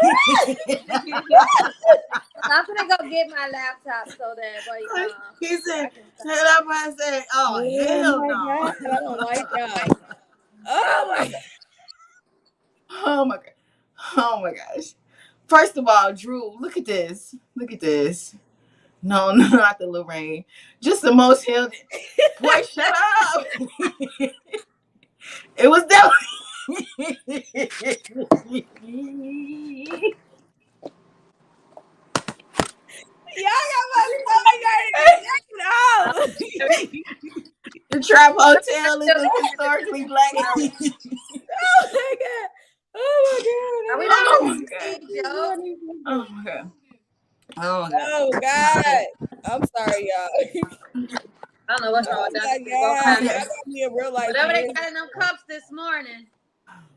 I'm gonna go get my laptop so that he said, I said, oh hell no. God, I don't like that. Oh my god. Oh my gosh. First of all, Drew, look at this. No, not the Lorraine. Just the most healthy. Boy, shut up. It was definitely. Y'all got my stomach hurting. The Trap Hotel is historically Black. Oh my god. Oh my god. Oh god. I'm sorry, y'all. I don't know what's wrong with that. Whatever they got in them cups this morning,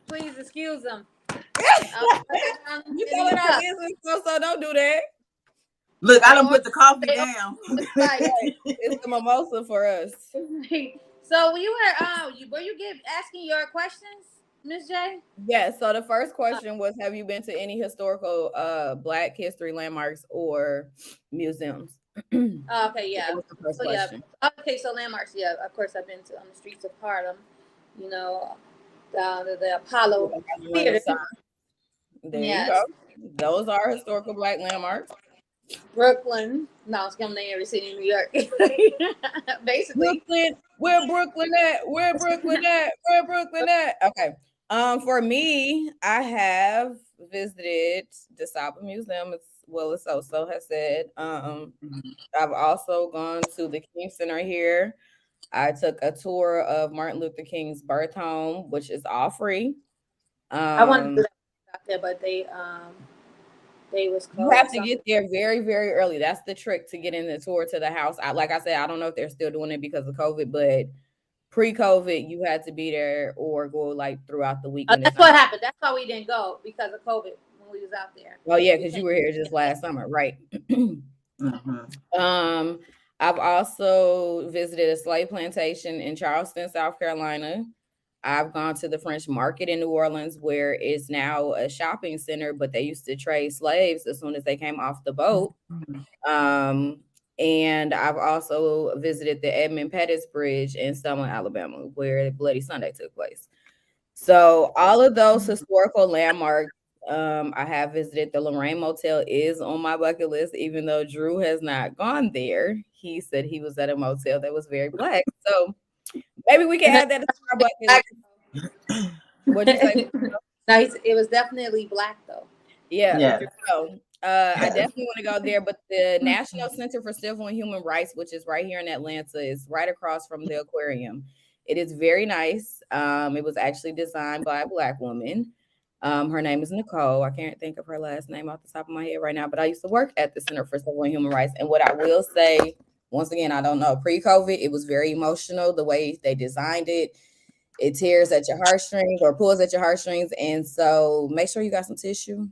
please excuse them. You telling our business, so don't do that. Look, I don't put the coffee down. It's the mimosa for us. So you were asking your questions, Miss J? Yeah. So the first question was, have you been to any historical Black history landmarks or museums? Okay, yeah. That was the first question. Yeah. Okay, so landmarks, yeah. Of course, I've been to on the streets of Harlem, you know, the Apollo Theater. There you go. Yes. Those are historical Black landmarks. Brooklyn. No, it's coming to every city in New York. Basically. Brooklyn, where Brooklyn at? Where Brooklyn at? Where Brooklyn at? Okay. For me, I have visited the Cyber Museum, as well as So has said. I've also gone to the King Center here. I took a tour of Martin Luther King's birth home, which is all free. I wanted to do Um, that out there, but they was you have closed. to get there very, very early. That's the trick to getting the tour to the house. Like I said, I don't know if they're still doing it because of COVID, but pre-COVID, you had to be there or go like throughout the week when it's That's not. what happened. That's why we didn't go because of COVID when we was out there. Oh yeah, We because you couldn't were here get just in. last summer, right? Um, I've also visited a slave plantation in Charleston, South Carolina. I've gone to the French Market in New Orleans, where it's now a shopping center, but they used to trade slaves as soon as they came off the boat. Um, and I've also visited the Edmund Pettus Bridge in Selma, Alabama, where Bloody Sunday took place. So all of those historical landmarks, I have visited. The Lorraine Motel is on my bucket list, even though Drew has not gone there. He said he was at a motel that was very black. So maybe we can add that to our bucket list. What'd you say? No, it was definitely black though. Yeah, Yeah. so I definitely want to go there, but the National Center for Civil and Human Rights, which is right here in Atlanta, is right across from the aquarium. It is very nice. It was actually designed by a Black woman. Her name is Nicole. I can't think of her last name off the top of my head right now, but I used to work at the Center for Civil and Human Rights. And what I will say, once again, I don't know, pre-COVID, it was very emotional the way they designed it. It tears at your heartstrings or pulls at your heartstrings. And so make sure you got some tissue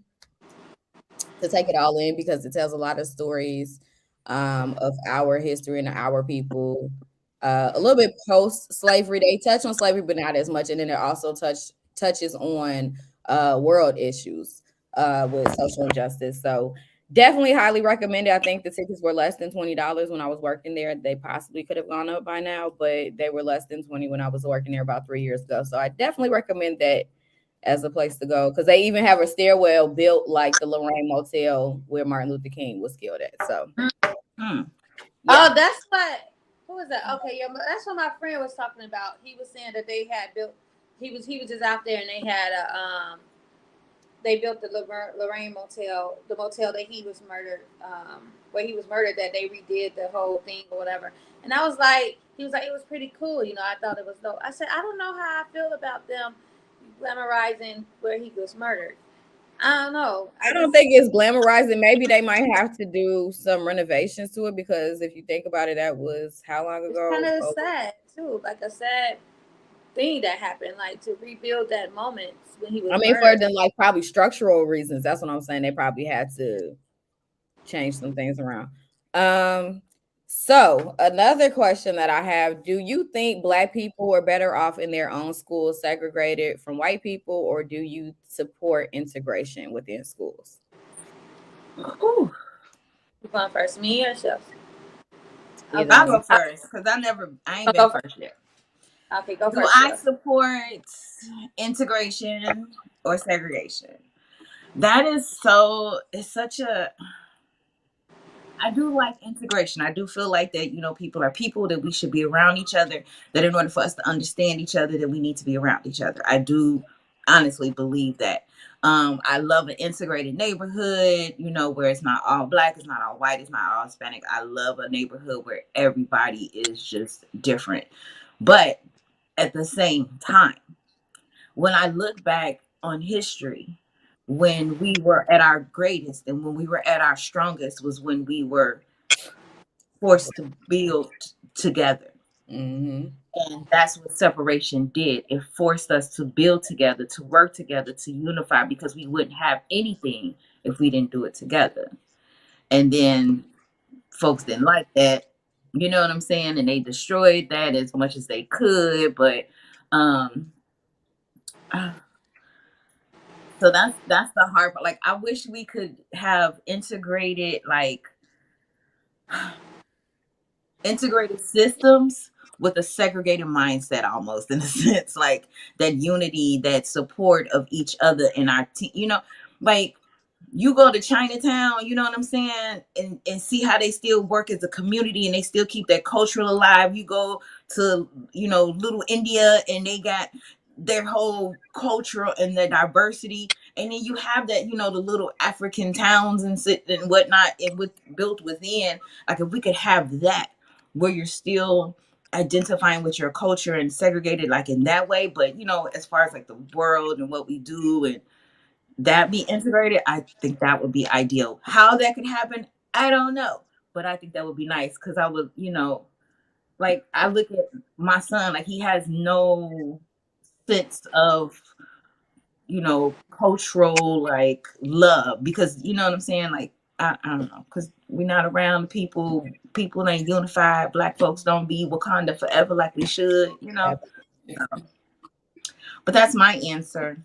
to take it all in because it tells a lot of stories of our history and our people. A little bit post slavery, they touch on slavery, but not as much. And then it also touches on world issues with social injustice. So definitely highly recommend it. I think the tickets were less than $20 when I was working there. They possibly could have gone up by now, but they were less than 20 when I was working there about 3 years ago. So I definitely recommend that as a place to go because they even have a stairwell built like the Lorraine Motel where Martin Luther King was killed at. So, Mm. Oh, yeah. that's what. Who was that? Okay, yeah, that's what my friend was talking about. He was saying that they had built. He was just out there and they had a They built the Lorraine Motel, the motel that he was murdered, where he was murdered. That they redid the whole thing or whatever. And I was like, he was like, it was pretty cool. You know, I thought it was dope. I said, I don't know how I feel about them glamorizing where he was murdered. I don't know. I don't think it's glamorizing. Maybe they might have to do some renovations to it because if you think about it, that was how long It's ago? kind of Oh, sad too, like a sad thing that happened, like to rebuild that moment when he was I mean, for murdered. them, like probably structural reasons. That's what I'm saying. They probably had to change some things around. Um, so another question that I have, do you think Black people were better off in their own schools segregated from white people, or do you support integration within schools? Ooh. You going first, me or Chef? Either I'll one. go first because I ain't been Go first. first yet. Okay, go Do first, I Chef. support integration or segregation? That is so, it's such a, I do like integration. I do feel like that, people are people, that we should be around each other, that in order for us to understand each other, that we need to be around each other. I do honestly believe that. I love an integrated neighborhood, where it's not all Black, it's not all white, it's not all Hispanic. I love a neighborhood where everybody is just different. But at the same time, when I look back on history, when we were at our greatest and when we were at our strongest was when we were forced to build together. Mm-hmm. And that's what separation did. It forced us to build together, to work together, to unify, because we wouldn't have anything if we didn't do it together. And then folks didn't like that. You know what I'm saying? And they destroyed that as much as they could. But um so that's the hard part. Like, I wish we could have integrated systems with a segregated mindset almost, in a sense, like that unity, that support of each other in our team, like you go to Chinatown, you know what I'm saying, and see how they still work as a community and they still keep their culture alive. You go to, Little India and they got their whole culture and their diversity. And then you have that, the little African towns and whatnot, and built within. Like if we could have that where you're still identifying with your culture and segregated like in that way, but as far as like the world and what we do and that be integrated, I think that would be ideal. How that could happen, I don't know. But I think that would be nice because I would, like I look at my son, like he has no sense of, cultural like love because you know what I'm saying? Like I don't know, because we're not around people ain't unified. Black folks don't be Wakanda forever like we should, But that's my answer.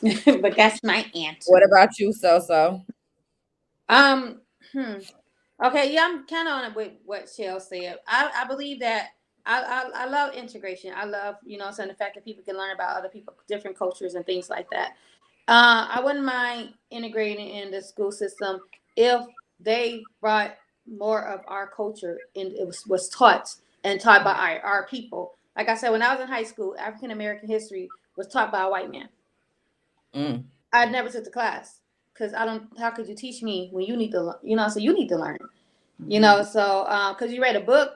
But that's my answer. What about you, So? Okay, yeah, I'm kind of on it with what Shell said. I believe that I love integration. I love, saying the fact that people can learn about other people, different cultures and things like that. I wouldn't mind integrating in the school system if they brought more of our culture and it was taught by our people. Like I said, when I was in high school, African American history was taught by a white man. I never took the class because how could you teach me when you need to, so you need to learn it, so because you read a book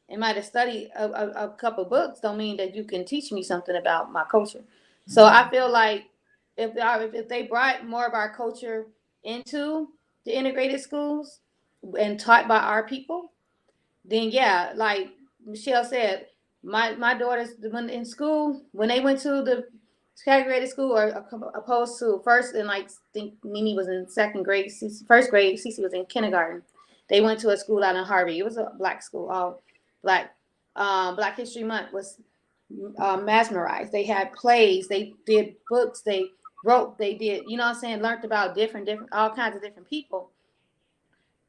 and might have studied a couple books don't mean that you can teach me something about my culture. So I feel like if they brought more of our culture into the integrated schools and taught by our people, then yeah, like Michelle said, my daughters when in school, when they went to the segregated school or opposed to first, and like I think Mimi was in second grade, first grade, Cece was in kindergarten. They went to a school out in Harvey. It was a black school, all black. Black History Month was mesmerized. They had plays, they did books, they wrote, they did, learned about different, all kinds of different people.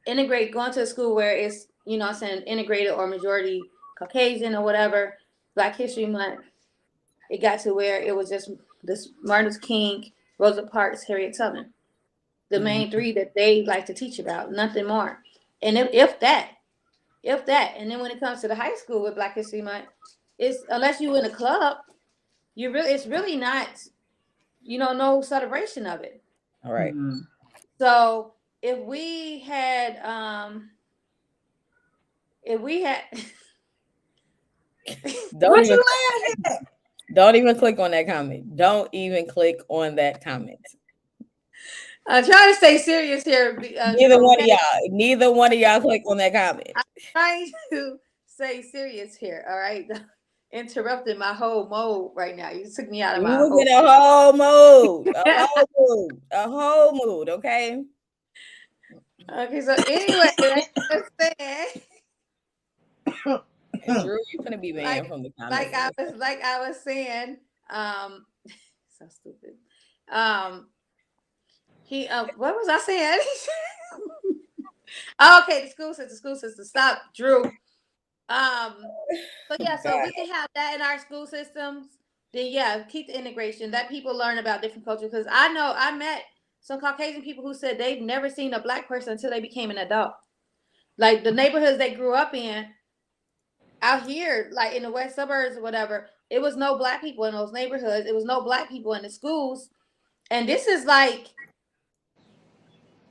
Going to a school where it's, integrated or majority Caucasian or whatever, Black History Month, it got to where it was just this Martin Luther King, Rosa Parks, Harriet Tubman, the main three that they like to teach about, nothing more. And if that, and then when it comes to the high school with Black History Month, it's unless you're in a club, it's really not, no celebration of it. All right. So if we had Don't even click on that comment. Don't even click on that comment. I'm trying to stay serious here. Neither one of y'all click on that comment. I'm trying to stay serious here. All right. Interrupting my whole mode right now. You took me out of my whole in a whole mood. A whole mood. Okay. Okay. So anyway, like I was saying, Drew, you're gonna be banned from the comments. Like I was saying, so stupid. What was I saying? Okay, the school system. Stop, Drew. So yeah, so we can have that in our school systems. Then yeah, keep the integration. That people learn about different cultures. Because I know I met some Caucasian people who said they've never seen a black person until they became an adult. Like the neighborhoods they grew up in, out here, like in the west suburbs or whatever, it was no black people in those neighborhoods. It was no black people in the schools. And this is like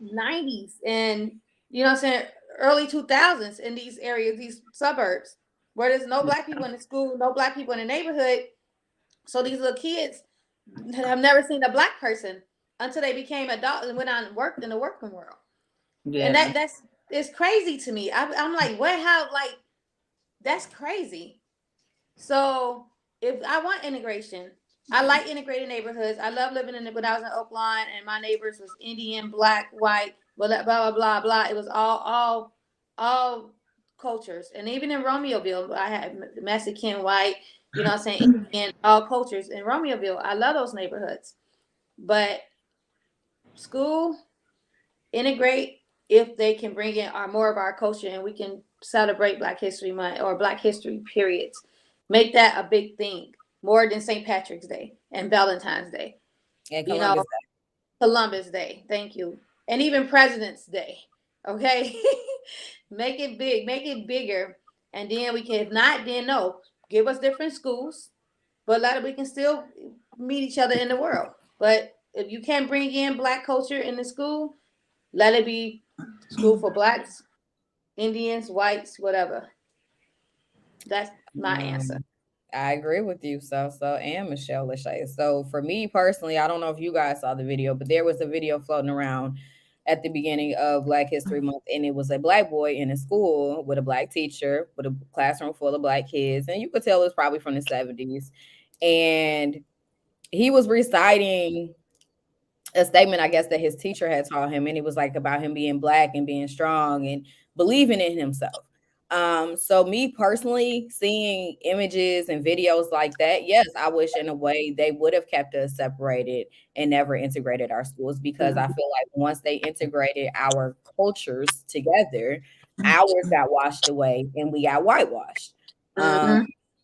90s and, what I'm saying, early 2000s in these areas, these suburbs, where there's no black people in the school, no black people in the neighborhood. So these little kids have never seen a black person until they became adults and went on and worked in the working world. Yeah. And it's crazy to me. I'm like, what? How? Like, that's crazy. So if I want integration, I like integrated neighborhoods. I love living when I was in Oakland and my neighbors was Indian, black, white, blah, blah, blah, blah, blah. It was all cultures. And even in Romeoville, I had Mexican, white, what I'm saying, Indian, all cultures in Romeoville. I love those neighborhoods. But school, integrate if they can bring in more of our culture and we can celebrate Black History Month or Black History periods. Make that a big thing, more than St. Patrick's Day and Valentine's Day. And You know, Columbus Day. Columbus Day. Thank you. And even President's Day. Okay. Make it big, make it bigger. And then we can, if not, then no. Give us different schools, but we can still meet each other in the world. But if you can't bring in Black culture in the school, let it be school for Blacks, Indians, whites, whatever. That's my answer. I agree with you, so and Michelle Lachey. So for me personally, I don't know if you guys saw the video, but there was a video floating around at the beginning of Black History Month, and it was a Black boy in a school with a Black teacher, with a classroom full of Black kids, and you could tell it was probably from the 70s. And he was reciting a statement, I guess, that his teacher had taught him, and it was like about him being Black and being strong and believing in himself. So me personally, seeing images and videos like that, yes, I wish in a way they would have kept us separated and never integrated our schools, because I feel like once they integrated our cultures together, ours got washed away and we got whitewashed.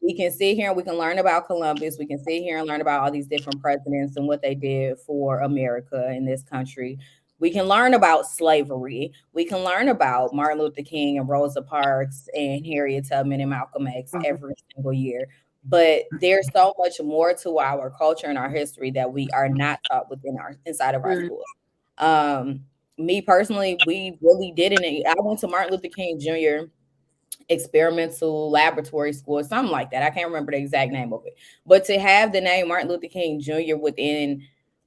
We can sit here and we can learn about Columbus. We can sit here and learn about all these different presidents and what they did for America in this country. We can learn about slavery. We can learn about Martin Luther King and Rosa Parks and Harriet Tubman and Malcolm X every single year. But there's so much more to our culture and our history that we are not taught inside of our schools. Me personally, we really didn't. I went to Martin Luther King Jr. experimental laboratory school or something like that. I can't remember the exact name of it. But to have the name Martin Luther King Jr. within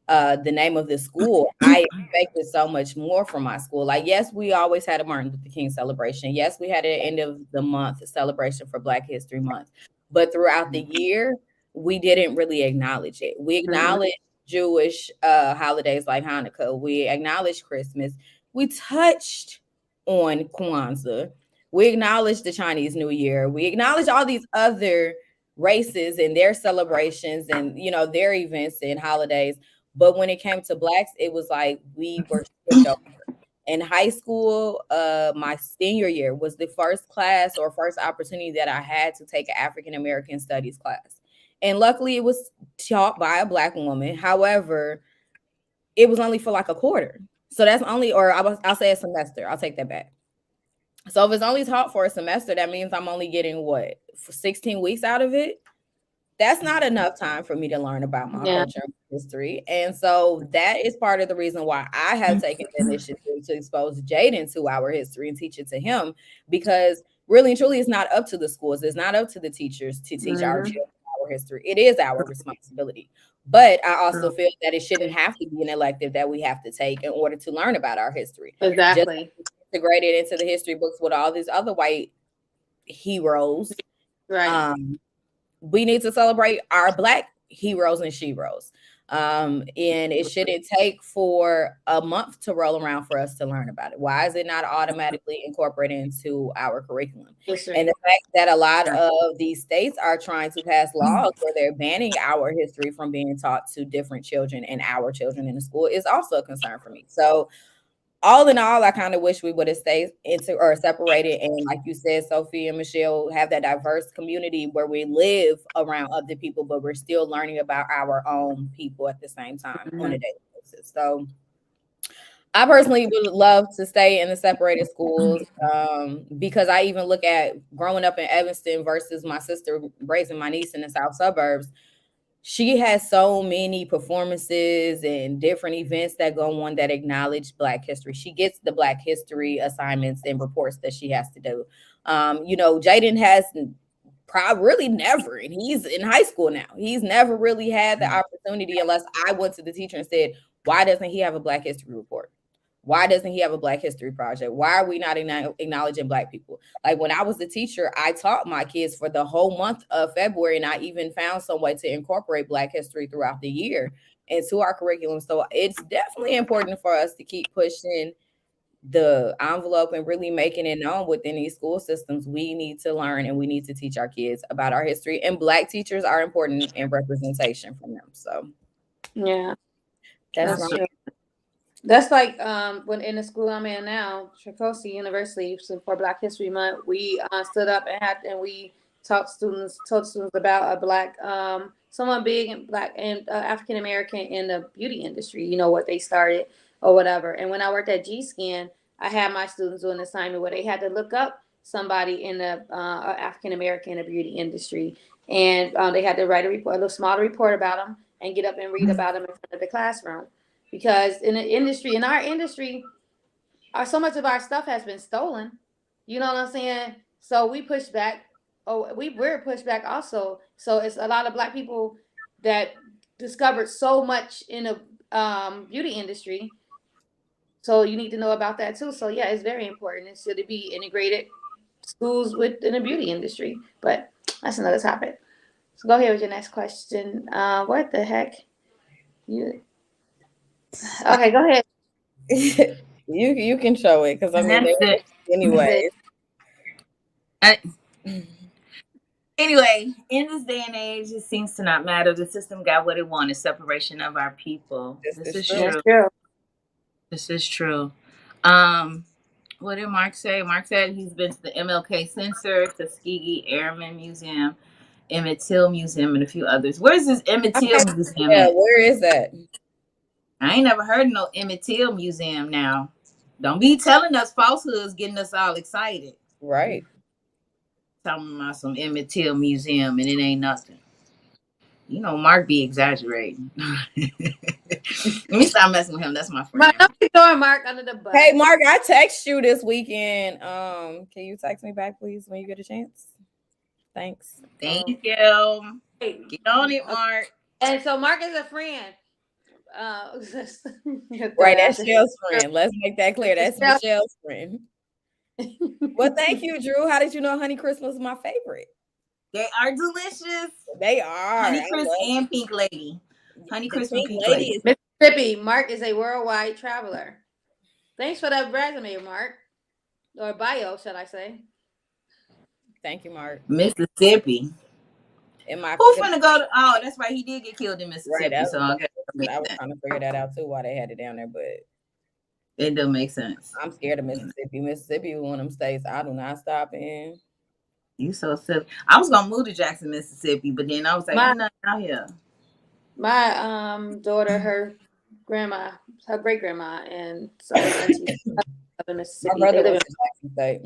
the name of the school, I expected so much more from my school. Like, yes, we always had a Martin Luther King celebration. Yes, we had an end of the month celebration for Black History Month. But throughout the year, we didn't really acknowledge it. We acknowledged Jewish holidays like Hanukkah. We acknowledged Christmas. We touched on Kwanzaa. We acknowledge the Chinese New Year. We acknowledge all these other races and their celebrations and, you know, their events and holidays. But when it came to Blacks, it was like we were skipped over. In high school, my senior year was the first class or first opportunity that I had to take an African American studies class. And luckily it was taught by a Black woman. However, it was only for like a quarter. So that's only, or I'll say a semester. I'll take that back. So if it's only taught for a semester, that means I'm only getting what, 16 weeks out of it? That's not enough time for me to learn about my culture and history. And so that is part of the reason why I have taken the initiative to expose Jaden to our history and teach it to him, because really and truly it's not up to the schools. It's not up to the teachers to teach our children our history. It is our responsibility. But I also feel that it shouldn't have to be an elective that we have to take in order to learn about our history. Exactly. Just integrated into the history books with all these other white heroes. Right. We need to celebrate our Black heroes and sheroes. And it shouldn't take for a month to roll around for us to learn about it. Why is it not automatically incorporated into our curriculum? And the fact that a lot of these states are trying to pass laws where they're banning our history from being taught to different children and our children in the school is also a concern for me. So all in all, I kind of wish we would have stayed into or separated. And like you said, Sophie and Michelle, have that diverse community where we live around other people, but we're still learning about our own people at the same time on a daily basis. So I personally would love to stay in the separated schools because I even look at growing up in Evanston versus my sister raising my niece in the South suburbs. She has so many performances and different events that go on that acknowledge Black history. She gets the Black history assignments and reports that she has to do. You know, Jaden has probably really never, and he's in high school now. He's never really had the opportunity unless I went to the teacher and said, why doesn't he have a Black history report? Why doesn't he have a Black history project? Why are we not acknowledging Black people? Like when I was a teacher, I taught my kids for the whole month of February, and I even found some way to incorporate Black history throughout the year into our curriculum. So it's definitely important for us to keep pushing the envelope and really making it known within these school systems. We need to learn and we need to teach our kids about our history, and Black teachers are important in representation from them. So yeah, that's true. That's like when in the school I'm in now, Chicosi University, so for Black History Month, we stood up and we told students about a black someone big and black and African American in the beauty industry. You know what they started or whatever. And when I worked at G Scan, I had my students do an assignment where they had to look up somebody in the African American in the beauty industry, and they had to write a little small report about them, and get up and read about them in front of the classroom, because in our industry, so much of our stuff has been stolen. You know what I'm saying? So we push back. Oh, we're pushed back also. So it's a lot of black people that discovered so much in the beauty industry. So you need to know about that too. So yeah, it's very important. It should be integrated schools within the beauty industry. But that's another topic. So go ahead with your next question. What the heck? You okay? Go ahead. You can show it because I And mean that's it. anyway. Anyway, in this day and age, it seems to not matter. The system got what it wanted: separation of our people. This is true. That's true. This is true. What did Mark say? Mark said he's been to the MLK Center, Tuskegee Airmen Museum, Emmett Till Museum, and a few others. Where's this Emmett Till Okay. Museum Yeah, at? where is that? I ain't never heard of no Emmett Till Museum now. Don't be telling us falsehoods, getting us all excited. Right. Talking about some Emmett Till Museum and it ain't nothing. You know, Mark be exaggerating. Let me stop messing with him. That's my friend. Don't be throwing Mark under the bus. Hey, Mark, I text you this weekend. Can you text me back, please, when you get a chance? Thanks. Thank you. Get on it, Mark. And so Mark is a friend. Right, that's Michelle's friend. Let's make that clear. That's Michelle's friend. Well, thank you, Drew. How did you know Honey Christmas is my favorite? They are delicious. They are. Honey Crisp and Pink Lady. Honey Crisp and Pink Lady. Mississippi. Mark is a worldwide traveler. Thanks for that resume, Mark. Or bio, should I say. Thank you, Mark. Mississippi. Who's finna go to? Oh, that's right. He did get killed in Mississippi. Right, so I was trying to figure that out too, why they had it down there, but it doesn't make sense. I'm scared of Mississippi. Mississippi is one of them states I do not stop in. You so silly. I was gonna move to Jackson, Mississippi, but then I was like, ain't nothing out here. My daughter, her grandma, her great grandma, and some auntie up in Mississippi. My brother was in Jackson State.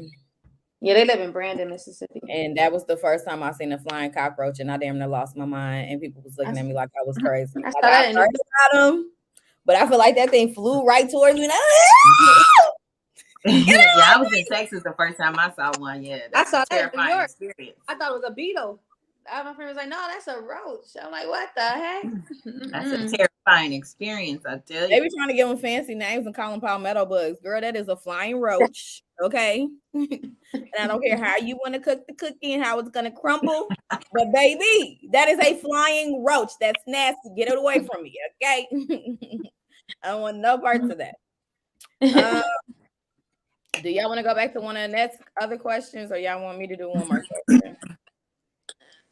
Yeah, they live in Brandon, Mississippi. And that was the first time I seen a flying cockroach, and I damn near lost my mind. And people was looking at me like I was crazy. I heard about them, but I feel like that thing flew right towards me. Yeah, I was in Texas the first time I saw one. Yeah, that's a terrifying experience. I thought it was a beetle. My friend was like, "No, that's a roach." I'm like, "What the heck?" That's a terrifying experience. I tell you. They be trying to give them fancy names and call them palmetto bugs. Girl, that is a flying roach. Okay, and I don't care how you want to cook the cookie and how it's gonna crumble, but baby, that is a flying roach. That's nasty. Get it away from me, okay? I don't want no parts of that. Do y'all want to go back to one of the next other questions, or y'all want me to do one more question?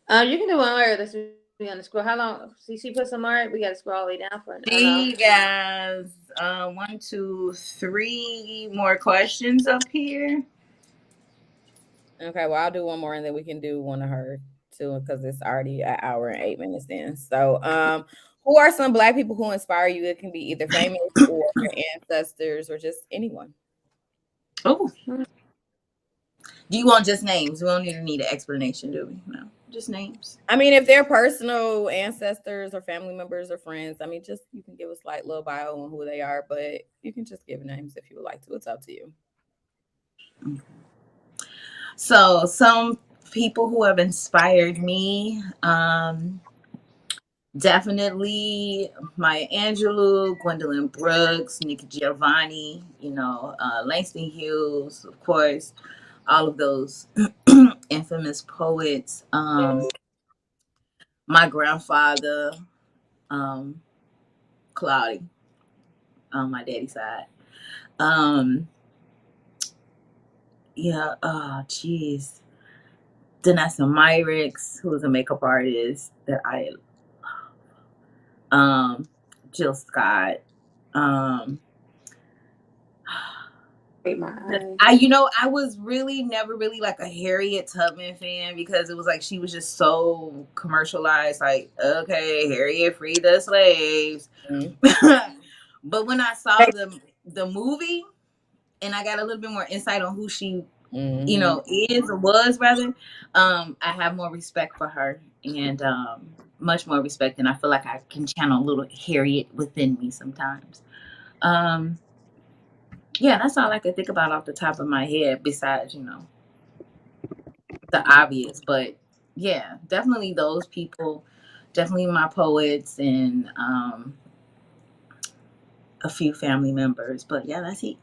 You can do one more. Let's be on the scroll. How long? See, she put some more. We got to scroll all the way down for it. She guys, 1, 2, 3 more questions up here. Okay, well, I'll do one more, and then we can do one of her too, because it's already an hour and 8 minutes in. So, who are some Black people who inspire you? It can be either famous or your ancestors or just anyone. Oh, do you want just names? We don't need an explanation, do we? No, just names. I mean, if they're personal ancestors or family members or friends, I mean, just you can give a slight little bio on who they are, but you can just give names if you would like to. It's up to you. Okay. So some people who have inspired me, definitely Maya Angelou, Gwendolyn Brooks, Nikki Giovanni, Langston Hughes, of course, all of those infamous poets. My grandfather, Cloudy, on my daddy's side. Geez. Danessa Myricks, who was a makeup artist that I love. Jill Scott. I was really never really like a Harriet Tubman fan because it was like she was just so commercialized. Like, okay, Harriet freed the slaves. Mm-hmm. But when I saw the movie and I got a little bit more insight on who she, is or was rather, I have more respect for her and much more respect, and I feel like I can channel a little Harriet within me sometimes. Yeah, that's all I could think about off the top of my head besides, the obvious. But yeah, definitely those people, definitely my poets and a few family members. But yeah, that's it.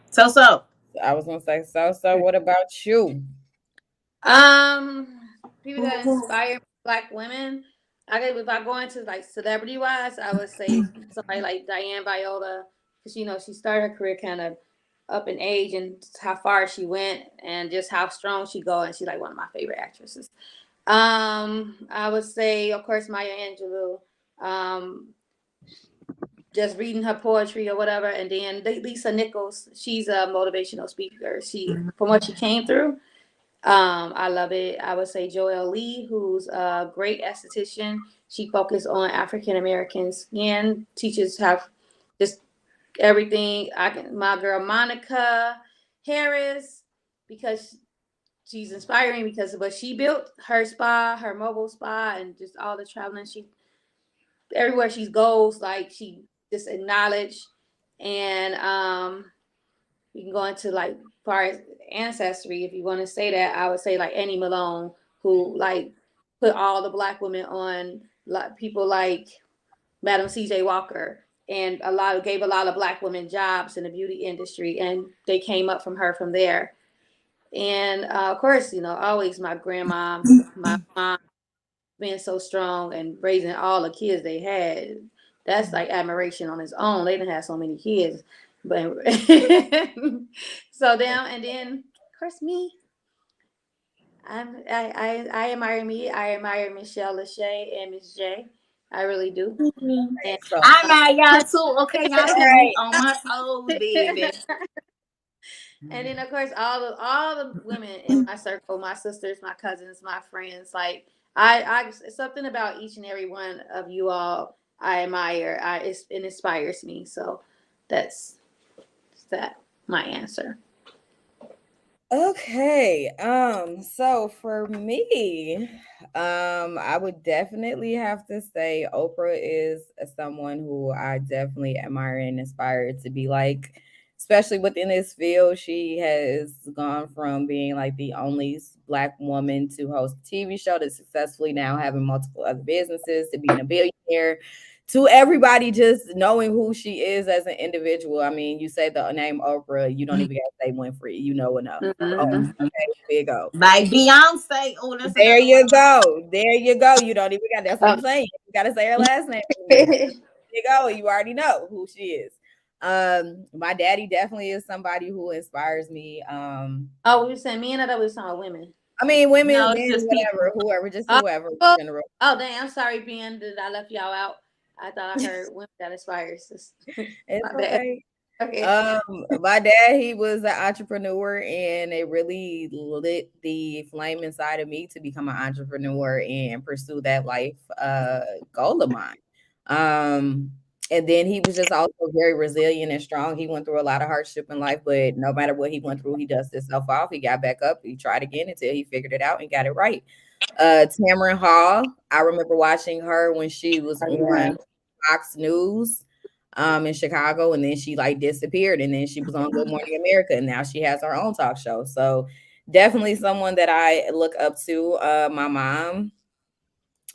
So. I was gonna say so. What about you? People that inspire Black women. If I go into like celebrity wise, I would say somebody like Diane Viola, because she started her career kind of up in age and how far she went and just how strong she go, and she's like one of my favorite actresses. I would say, of course, Maya Angelou. Just reading her poetry or whatever, and then Lisa Nichols. She's a motivational speaker. From what she came through. I love it. I would say Joelle Lee, who's a great esthetician. She focuses on African American skin, teaches how just everything. My girl Monica Harris, because she's inspiring because of what she built, her spa, her mobile spa, and just all the traveling. Everywhere she goes, like she just acknowledged. And you can go into like far as ancestry, if you want to say that. I would say like Annie Malone, who like put all the Black women on, like people like Madam C.J. Walker, and gave a lot of Black women jobs in the beauty industry, and they came up from her from there. And of course, always my grandma, my mom, being so strong and raising all the kids they had. That's like admiration on its own. They didn't have so many kids, but so them, and then of course me. I admire me. I admire Michelle Lachey and Miss J. I really do. And, I'm at y'all too. Okay, y'all keep me on my toes, baby. And then of course all the women in my circle, my sisters, my cousins, my friends, like I something about each and every one of you all I admire. It inspires me. So that's my answer. Okay. So for me, I would definitely have to say Oprah is someone who I definitely admire and aspire to be like, especially within this field. She has gone from being like the only Black woman to host a TV show to successfully now having multiple other businesses, to being a billionaire, to everybody just knowing who she is as an individual. I mean, you say the name Oprah, you don't even got to say Winfrey, you know enough. Mm-hmm. Okay, big O. Like Beyonce. Oh, that's there you go. There you go. You don't even got, that's what I'm saying. You got to say her last name. Big O, you already know who she is. My daddy definitely is somebody who inspires me. Oh, we saying men, or that we talking women? I mean, women, no, men, just whatever, people. whoever, just whoever in general. Oh, dang, I'm sorry, Ben, that I left y'all out. I thought I heard women that inspires. It's okay. Okay. My dad, he was an entrepreneur, and it really lit the flame inside of me to become an entrepreneur and pursue that life goal of mine. And then he was just also very resilient and strong. He went through a lot of hardship in life, but no matter what he went through, he dusted himself off. He got back up. He tried again until he figured it out and got it right. Tamron Hall, I remember watching her when she was on Fox News in Chicago, and then she like disappeared, and then she was on Good Morning America, and now she has her own talk show. So definitely someone that I look up to. My mom,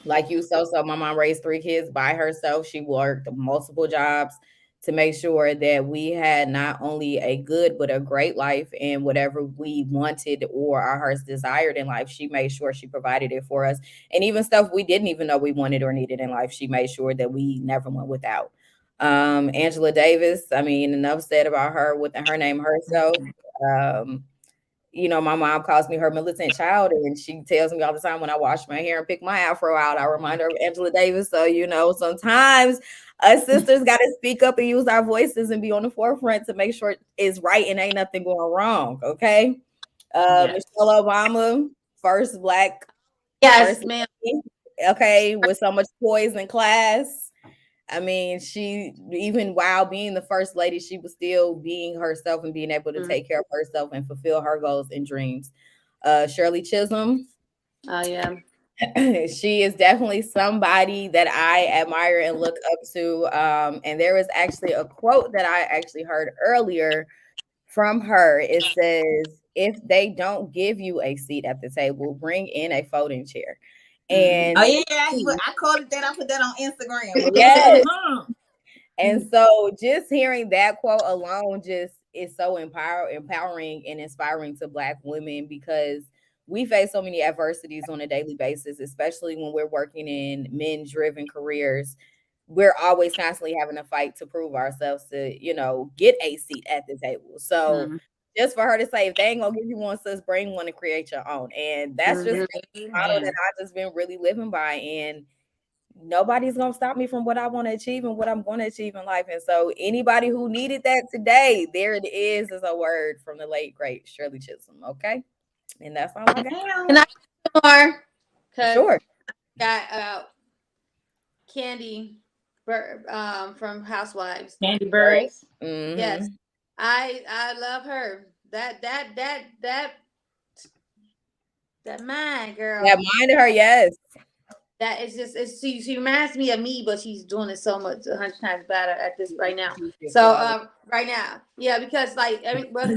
like you, so my mom raised 3 kids by herself. She worked multiple jobs to make sure that we had not only a good but a great life, and whatever we wanted or our hearts desired in life, she made sure she provided it for us. And even stuff we didn't even know we wanted or needed in life, she made sure that we never went without. Angela Davis, I mean, enough said about her with her name herself. My mom calls me her militant child, and she tells me all the time when I wash my hair and pick my afro out, I remind her of Angela Davis. So, sometimes Us sisters got to speak up and use our voices and be on the forefront to make sure it's right and ain't nothing going wrong. Okay. Yes. Michelle Obama, first black Yes, first ma'am. lady, okay, with so much poise and class. I mean, she, even while being the first lady, she was still being herself and being able to take care of herself and fulfill her goals and dreams. Shirley Chisholm, Oh yeah. she is definitely somebody that I admire and look up to. And there was actually a quote that I actually heard earlier from her. It says, if they don't give you a seat at the table, bring in a folding chair. And Oh yeah, I called it that. I put that on Instagram. yes. And so just hearing that quote alone just is so empowering and inspiring to Black women, because we face so many adversities on a daily basis, especially when we're working in men-driven careers. We're always constantly having to fight to prove ourselves to, get a seat at the table. So just for her to say, if they ain't gonna give you one, sis, bring one and create your own. And that's just been a motto that I've just been really living by. And nobody's gonna stop me from what I want to achieve and what I'm going to achieve in life. And so anybody who needed that today, there it is a word from the late great Shirley Chisholm. Okay. And that's all I got. Can I do more? Sure. Got Candy from Housewives. Candy Burris. Mm-hmm. Yes. I love her. That mind girl. That mind her, yes. That is just she reminds me of me, but she's doing it so much 100 times better at this right now. So right now, yeah, because like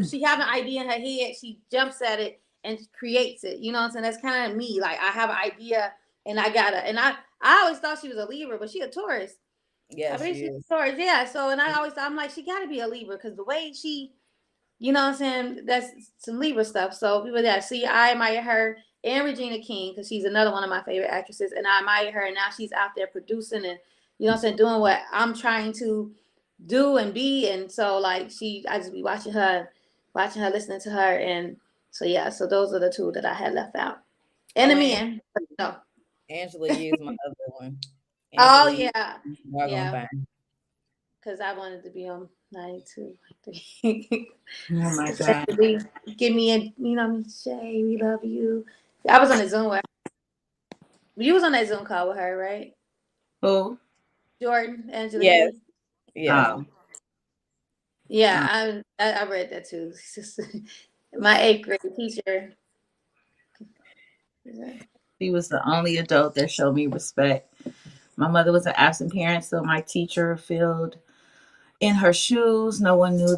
she have an idea in her head, she jumps at it and creates it. You know what I'm saying? That's kind of me. Like I have an idea and I always thought she was a Libra, but she a Taurus. Yeah, I mean, she's a Taurus. Yeah. So and I'm like, she got to be a Libra because the way she, you know what I'm saying? That's some Libra stuff. So people that see, I admire her and Regina King because she's another one of my favorite actresses, and I admire her. And now she's out there producing and, you know what I'm saying, doing what I'm trying to do and be. And so like I just be watching her, listening to her. And so yeah, so those are the two that I had left out. And the men. No. Angela Yee's my other one. Oh yeah. Yeah. Because I wanted to be on 92. Oh my God. Give me a, Shay, we love you. I was on a Zoom with her. You was on that Zoom call with her, right? Who? Jordan, Angela. Yes. Yeah. Yeah, I read that too. My 8th grade teacher. She was the only adult that showed me respect. My mother was an absent parent, so my teacher filled in her shoes. No one knew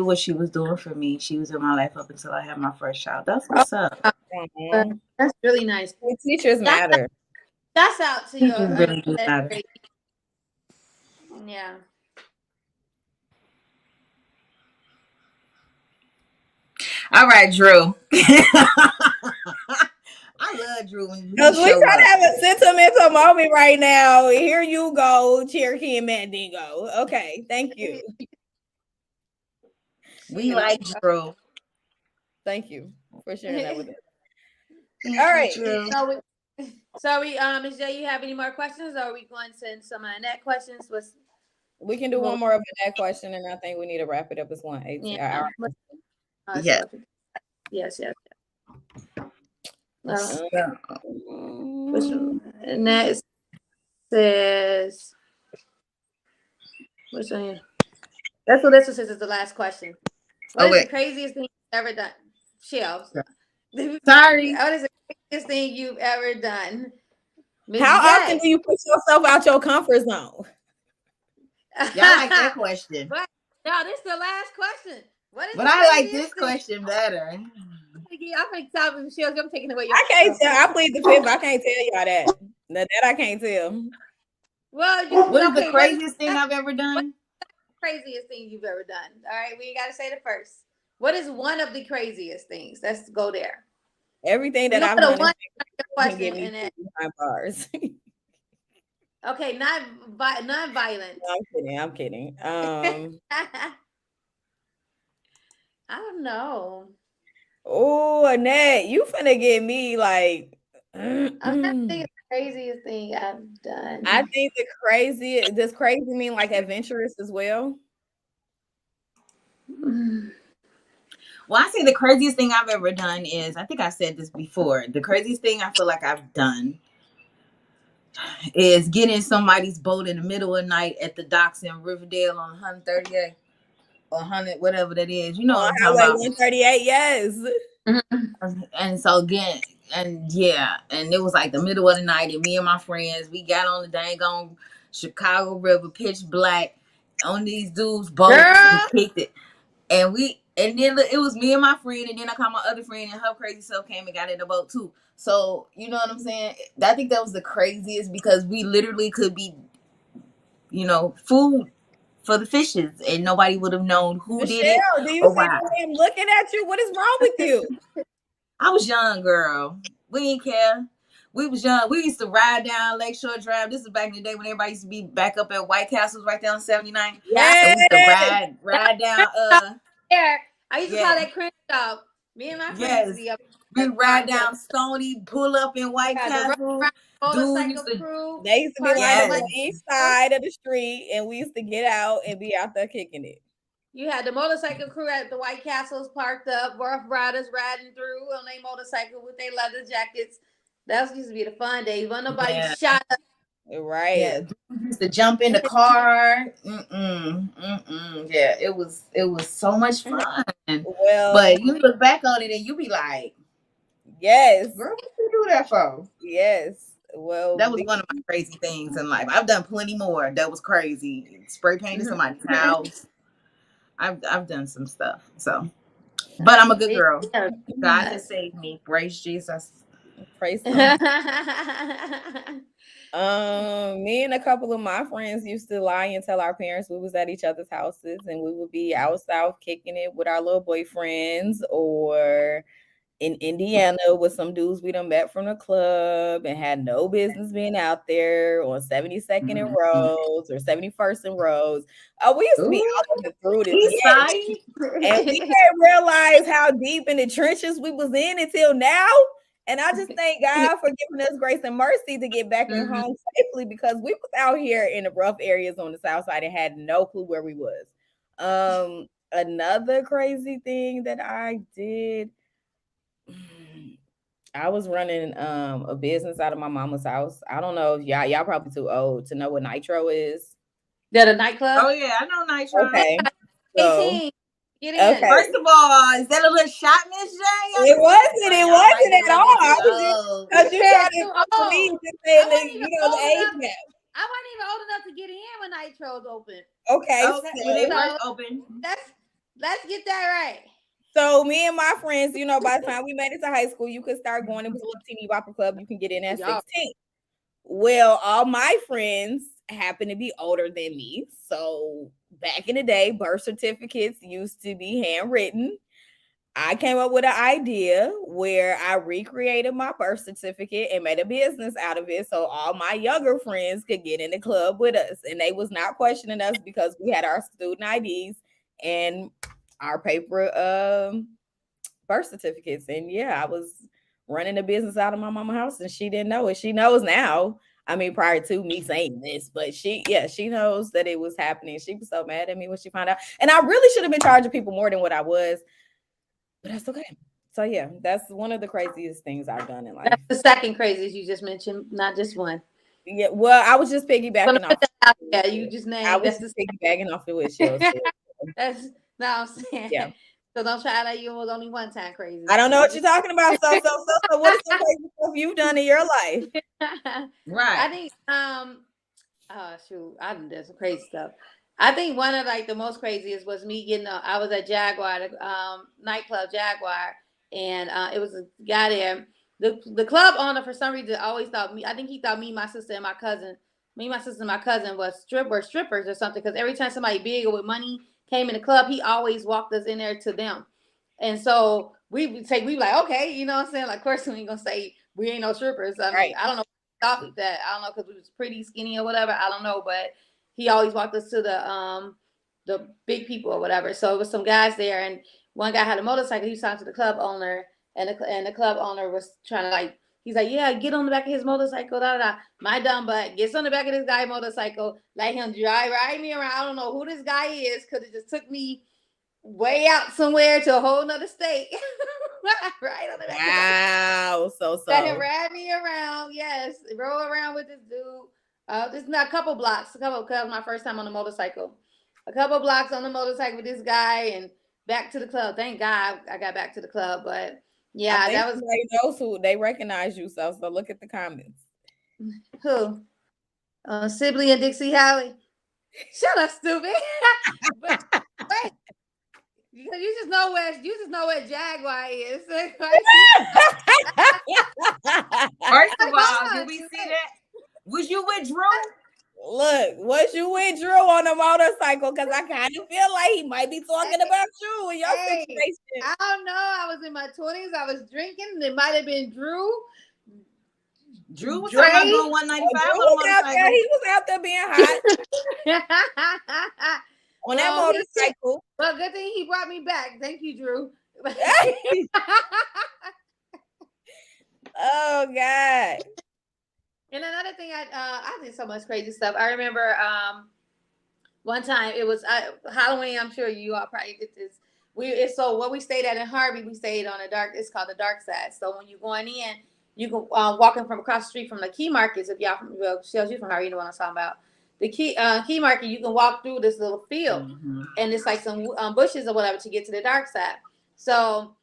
what she was doing for me. She was in my life up until I had my first child. That's what's up. That's really nice. Teachers matter. That's out to your really do matter. Yeah. All right, Drew. I love Drew when because we try to have a sentimental moment right now. Here you go, Cherokee and Mandingo. Okay, thank you. We like Drew. Thank you for sharing that with us. All right. So Ms. J, you have any more questions, or are we going to send some Annette questions? We can do one more of Annette question, and I think we need to wrap it up as 1:18. Yeah. Yes. Next says, which one? That's what this one says is the last question. What is the craziest thing you've ever done? Shelves. Sorry. What is the craziest thing you've ever done? How often do you put yourself out your comfort zone? Y'all like that question. No, this is the last question. But I like this question better. I'm taking away your. I can't tell. I plead the fifth. I can't tell y'all that. That I can't tell. Well, what is the craziest thing I've ever done? Craziest thing you've ever done. All right, we got to say the first. What is one of the craziest things? Let's go there. Everything that I've done. Question in it. Bars. Okay, non-violent. No, I'm kidding. I don't know. Oh, Annette, you finna get me like. I'm trying to think Craziest thing I've done. I think does crazy mean like adventurous as well? Well, I say the craziest thing I've ever done is, I think I said this before. The craziest thing I feel like I've done is getting somebody's boat in the middle of the night at the docks in Riverdale on 138 or 100, whatever that is. You know On what I'm talking Highway about. 138, yes. And so again, and yeah, and it was like the middle of the night, and me and my friends, we got on the dang on Chicago River, pitch black, on these dudes' boats and Girl, kicked it. And then it was me and my friend, and then I called my other friend, and her crazy self came and got in the boat too. So you know what I'm saying? I think that was the craziest because we literally could be, food for the fishes, and nobody would have known who did it Michelle, do you or see why. the way I'm looking at you? What is wrong with you? I was young, girl. We didn't care. We was young. We used to ride down Lakeshore Drive. This is back in the day when everybody used to be back up at White Castles right there on 79. yeah, And we used to Yes. ride down there. I used to call yeah. that cringe dog. Me and my friends used to Yes. be up We at ride park. down Stony, pull up in White Yeah, the Castle. Dude motorcycle used to crew They used to be parked lined up up on like yes. the east side of the street, and we used to get out and be out there kicking it. you had the motorcycle crew at the White Castles parked up, rough riders riding through on their motorcycle with their leather jackets. That used to be the fun days. When nobody Yeah. shot us. Right. Yeah. Dude used to jump in the car. Yeah, it was so much fun. Well, But you look back on it and you be like, yes. girl, what you do that for? Yes. Well, That was one of my crazy things in life. I've done plenty more. That was crazy. Spray painted somebody's house. I've done some stuff. So, but I'm a good girl. God has saved me. Praise Jesus. praise him. Me and a couple of my friends used to lie and tell our parents we was at each other's houses, and we would be out south kicking it with our little boyfriends, or in Indiana with some dudes we done met from the club and had no business being out there on 72nd and Rose or 71st and Rose. Oh, we used to be Ooh, all over through this. East Yes. side. And we didn't realize how deep in the trenches we was in until now. And I just thank God for giving us grace and mercy to get back in home safely, because we was out here in the rough areas on the south side and had no clue where we was. Another crazy thing that I did, I was running a business out of my mama's house. I don't know if y'all probably too old to know what Nitro is. They're the nightclub. Oh yeah, I know Nitro. Okay. So 18. Get in. okay. First of all, is that a little shot, Miss J? It wasn't at all. I was just Oh, because you said tried to too for me old. just I saying wasn't even the old age enough. gap. I wasn't even old enough to get in when Nitro's open. Okay, okay. When they so first open. Let's get that right. so me and my friends, by the time we made it to high school, you could start going. It was a little teeny bopper club. You can get in at Y'all. 16. Well, all my friends happen to be older than me. So back in the day, birth certificates used to be handwritten. I came up with an idea where I recreated my birth certificate and made a business out of it, so all my younger friends could get in the club with us, and they was not questioning us because we had our student IDs and our paper birth certificates. And yeah, I was running a business out of my mama's house, and she didn't know it. She knows now. I mean, prior to me saying this, but she knows that it was happening. She was so mad at me when she found out, and I really should have been charging people more than what I was. But that's okay. So yeah, that's one of the craziest things I've done in life. That's the second craziest you just mentioned, not just one. Yeah, well, I was just piggybacking off. Yeah, you just named. I was just piggybacking off of what she was saying. That's no, I'm saying. Yeah. So don't try that you was only one time crazy. I don't know what you're talking about. So what is the crazy stuff you've done in your life? Right. I think oh shoot, I done did some crazy stuff. I think one of like the most craziest was me getting I was at Jaguar, nightclub Jaguar, and it was a guy there. The club owner for some reason always thought me. I think he thought me, my sister, and my cousin was strippers or something. Because every time somebody big or with money came in the club, he always walked us in there to them. And so we would like, okay, you know what I'm saying? Like, of course we ain't gonna say we ain't no strippers. I mean, Right. I don't know thought with that. I don't know because we was pretty skinny or whatever. I don't know, but he always walked us to the big people or whatever. So it was some guys there, and one guy had a motorcycle. He was talking to the club owner, and the club owner was trying to like He's like, yeah, get on the back of his motorcycle. Da, da, da. My dumb butt gets on the back of this guy's motorcycle, let him ride me around. I don't know who this guy is because it just took me way out somewhere to a whole nother state. Right on the back. Wow, so let him ride me around. Yes, roll around with this dude. This is not a couple blocks. Because it was my first time on a motorcycle. A couple blocks on the motorcycle with this guy and back to the club. Thank God I got back to the club, but yeah, that was those who they recognize you. So look at the comments. Who? Sibley and Dixie Howie. Shut up, stupid. But wait, you just know where Jaguar is. First of all, did we see that? Was you with Drew? Look, was you with Drew on a motorcycle? Because I kind of feel like he might be talking about you in your situation. I don't know. I was in my 20s. I was drinking. It might have been Drew. Drew was talking about doing 195 on a motorcycle. He was out there being hot on that motorcycle. Well, good thing he brought me back. Thank you, Drew. Oh God. And another thing, I did so much crazy stuff. I remember one time it was Halloween. I'm sure you all probably did this. So what we stayed at in Harvey, we stayed on it's called the dark side. So when you're going in, you can walking from across the street from the Key Markets. If y'all Shells, you from Harvey, you know what I'm talking about. The Key Market, you can walk through this little field, and it's like some bushes or whatever to get to the dark side. So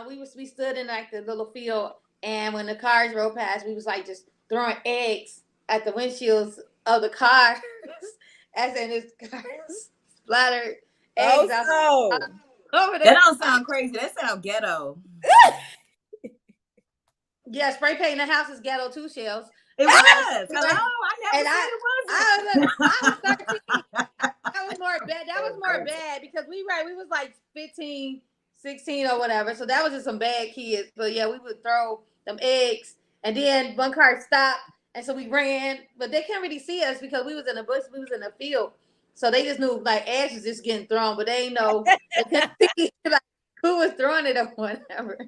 we stood in like the little field, and when the cars rode past, we was like just throwing eggs at the windshields of the cars, as in this cars splattered eggs over there. That don't sound crazy. That sounds ghetto. Yeah, spray painting the house is ghetto too, Shells. It was. Hello, I never said it wasn't. I was 13. That was more bad. That was more bad because we was like 15, 16 or whatever. So that was just some bad kids. But yeah, we would throw them eggs, and then one car stopped, and so we ran. But they couldn't really see us because we was in a bush. We was in a field, so they just knew like ash was just getting thrown, but they ain't know they couldn't see, like, who was throwing it or whatever.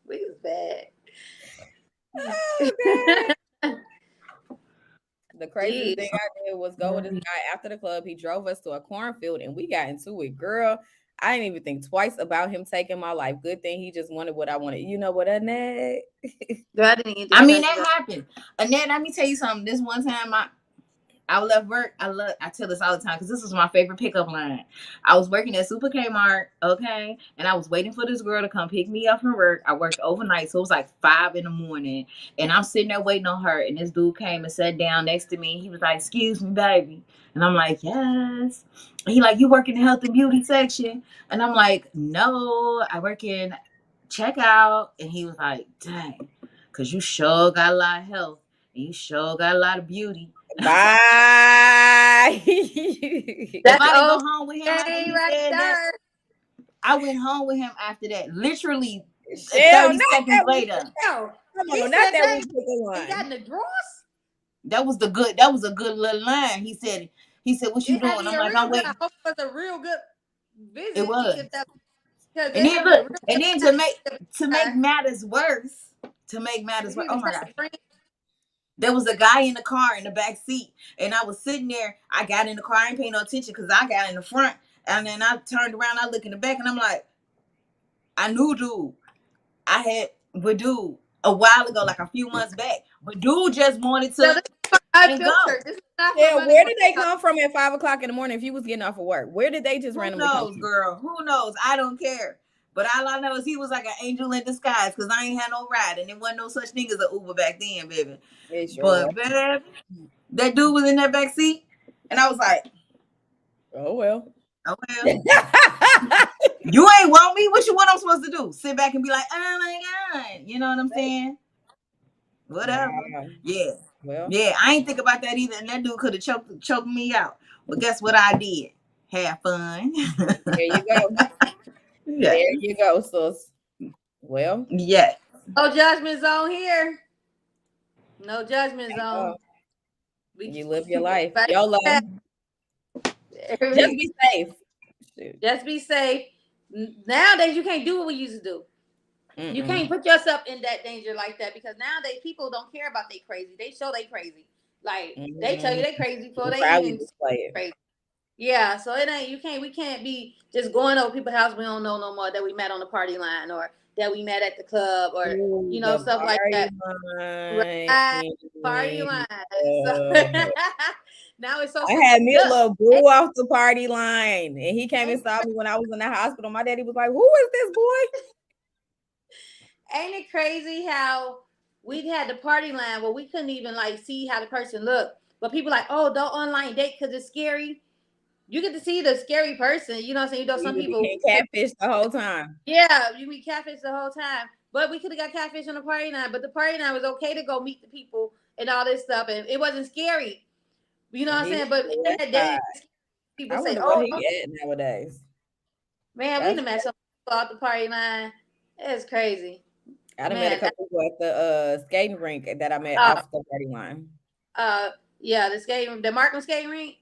We was bad. Oh, the craziest thing I did was go with this guy after the club. He drove us to a cornfield and we got into it. Girl, I didn't even think twice about him taking my life. Good thing he just wanted what I wanted. You know what, Annette? I mean, that happened. Annette, let me tell you something. This one time I left work. I tell this all the time because this was my favorite pickup line. I was working at Super Kmart, okay, and I was waiting for this girl to come pick me up from work. I worked overnight, so it was like 5 a.m, and I'm sitting there waiting on her. And this dude came and sat down next to me. He was like, "Excuse me, baby," and I'm like, "Yes." And he like, "You work in the health and beauty section?" And I'm like, "No, I work in checkout." And he was like, "Dang, because you sure got a lot of health and you sure got a lot of beauty." Bye. If I didn't go home with him after he said that, I went home with him after that. Literally 30 seconds later. Come on, not that we took a line. He got in the drawers? That was a good little line. He said, "What you doing?" I'm like, "I'm waiting." I hope it was a real good visit. It was. And then look, and then to make matters worse, oh my God. There was a guy in the car in the back seat, and I was sitting there. I got in the car, I ain't paying no attention because I got in the front, and then I turned around, I look in the back, and I'm like, I knew dude. I had with dude a while ago, like a few months back, but dude just wanted to go. Yeah, where did they come from at 5 o'clock in the morning if you was getting off of work? Where did they just randomly come from? Girl? Who knows? I don't care. But all I know is he was like an angel in disguise because I ain't had no ride, and there wasn't no such thing as an Uber back then, baby. But baby, that dude was in that back seat, and I was like, "Oh well." You ain't want me? What I'm supposed to do? Sit back and be like, "Oh my God," you know what I'm saying? Whatever. Yeah. Well, yeah, I ain't think about that either, and that dude could have choked me out. But guess what I did? Have fun. There you go. Yeah. There you go, sis. Well, yeah. No judgment zone here. No judgment zone. You live your life. YOLO. Just be safe. Just be safe. Nowadays, you can't do what we used to do. You can't put yourself in that danger like that, because nowadays people don't care about they crazy. They show they crazy. Like they tell you they crazy before they even crazy. Yeah, so it ain't, we can't be just going over people's house we don't know no more, that we met on the party line, or that we met at the club, or stuff like that. Right, party line. So now it's so I had me a little boo off the party line, and he came and saw me when I was in the hospital. My daddy was like, "Who is this boy?" Ain't it crazy how we had the party line where we couldn't even like see how the person looked, but people like, oh, don't online date because it's scary. You get to see the scary person, you know what I'm saying? Some people catfish the whole time. Yeah, you be catfish the whole time. But we could have got catfish on the party night, but the party night was okay to go meet the people and all this stuff, and it wasn't scary. You know what I'm saying? But in that day, people say, "Oh, he at nowadays." Man, we done met some people off the party line. It's crazy. I done met a couple people at the skating rink that I met off the party line. Yeah, the Markham skating rink.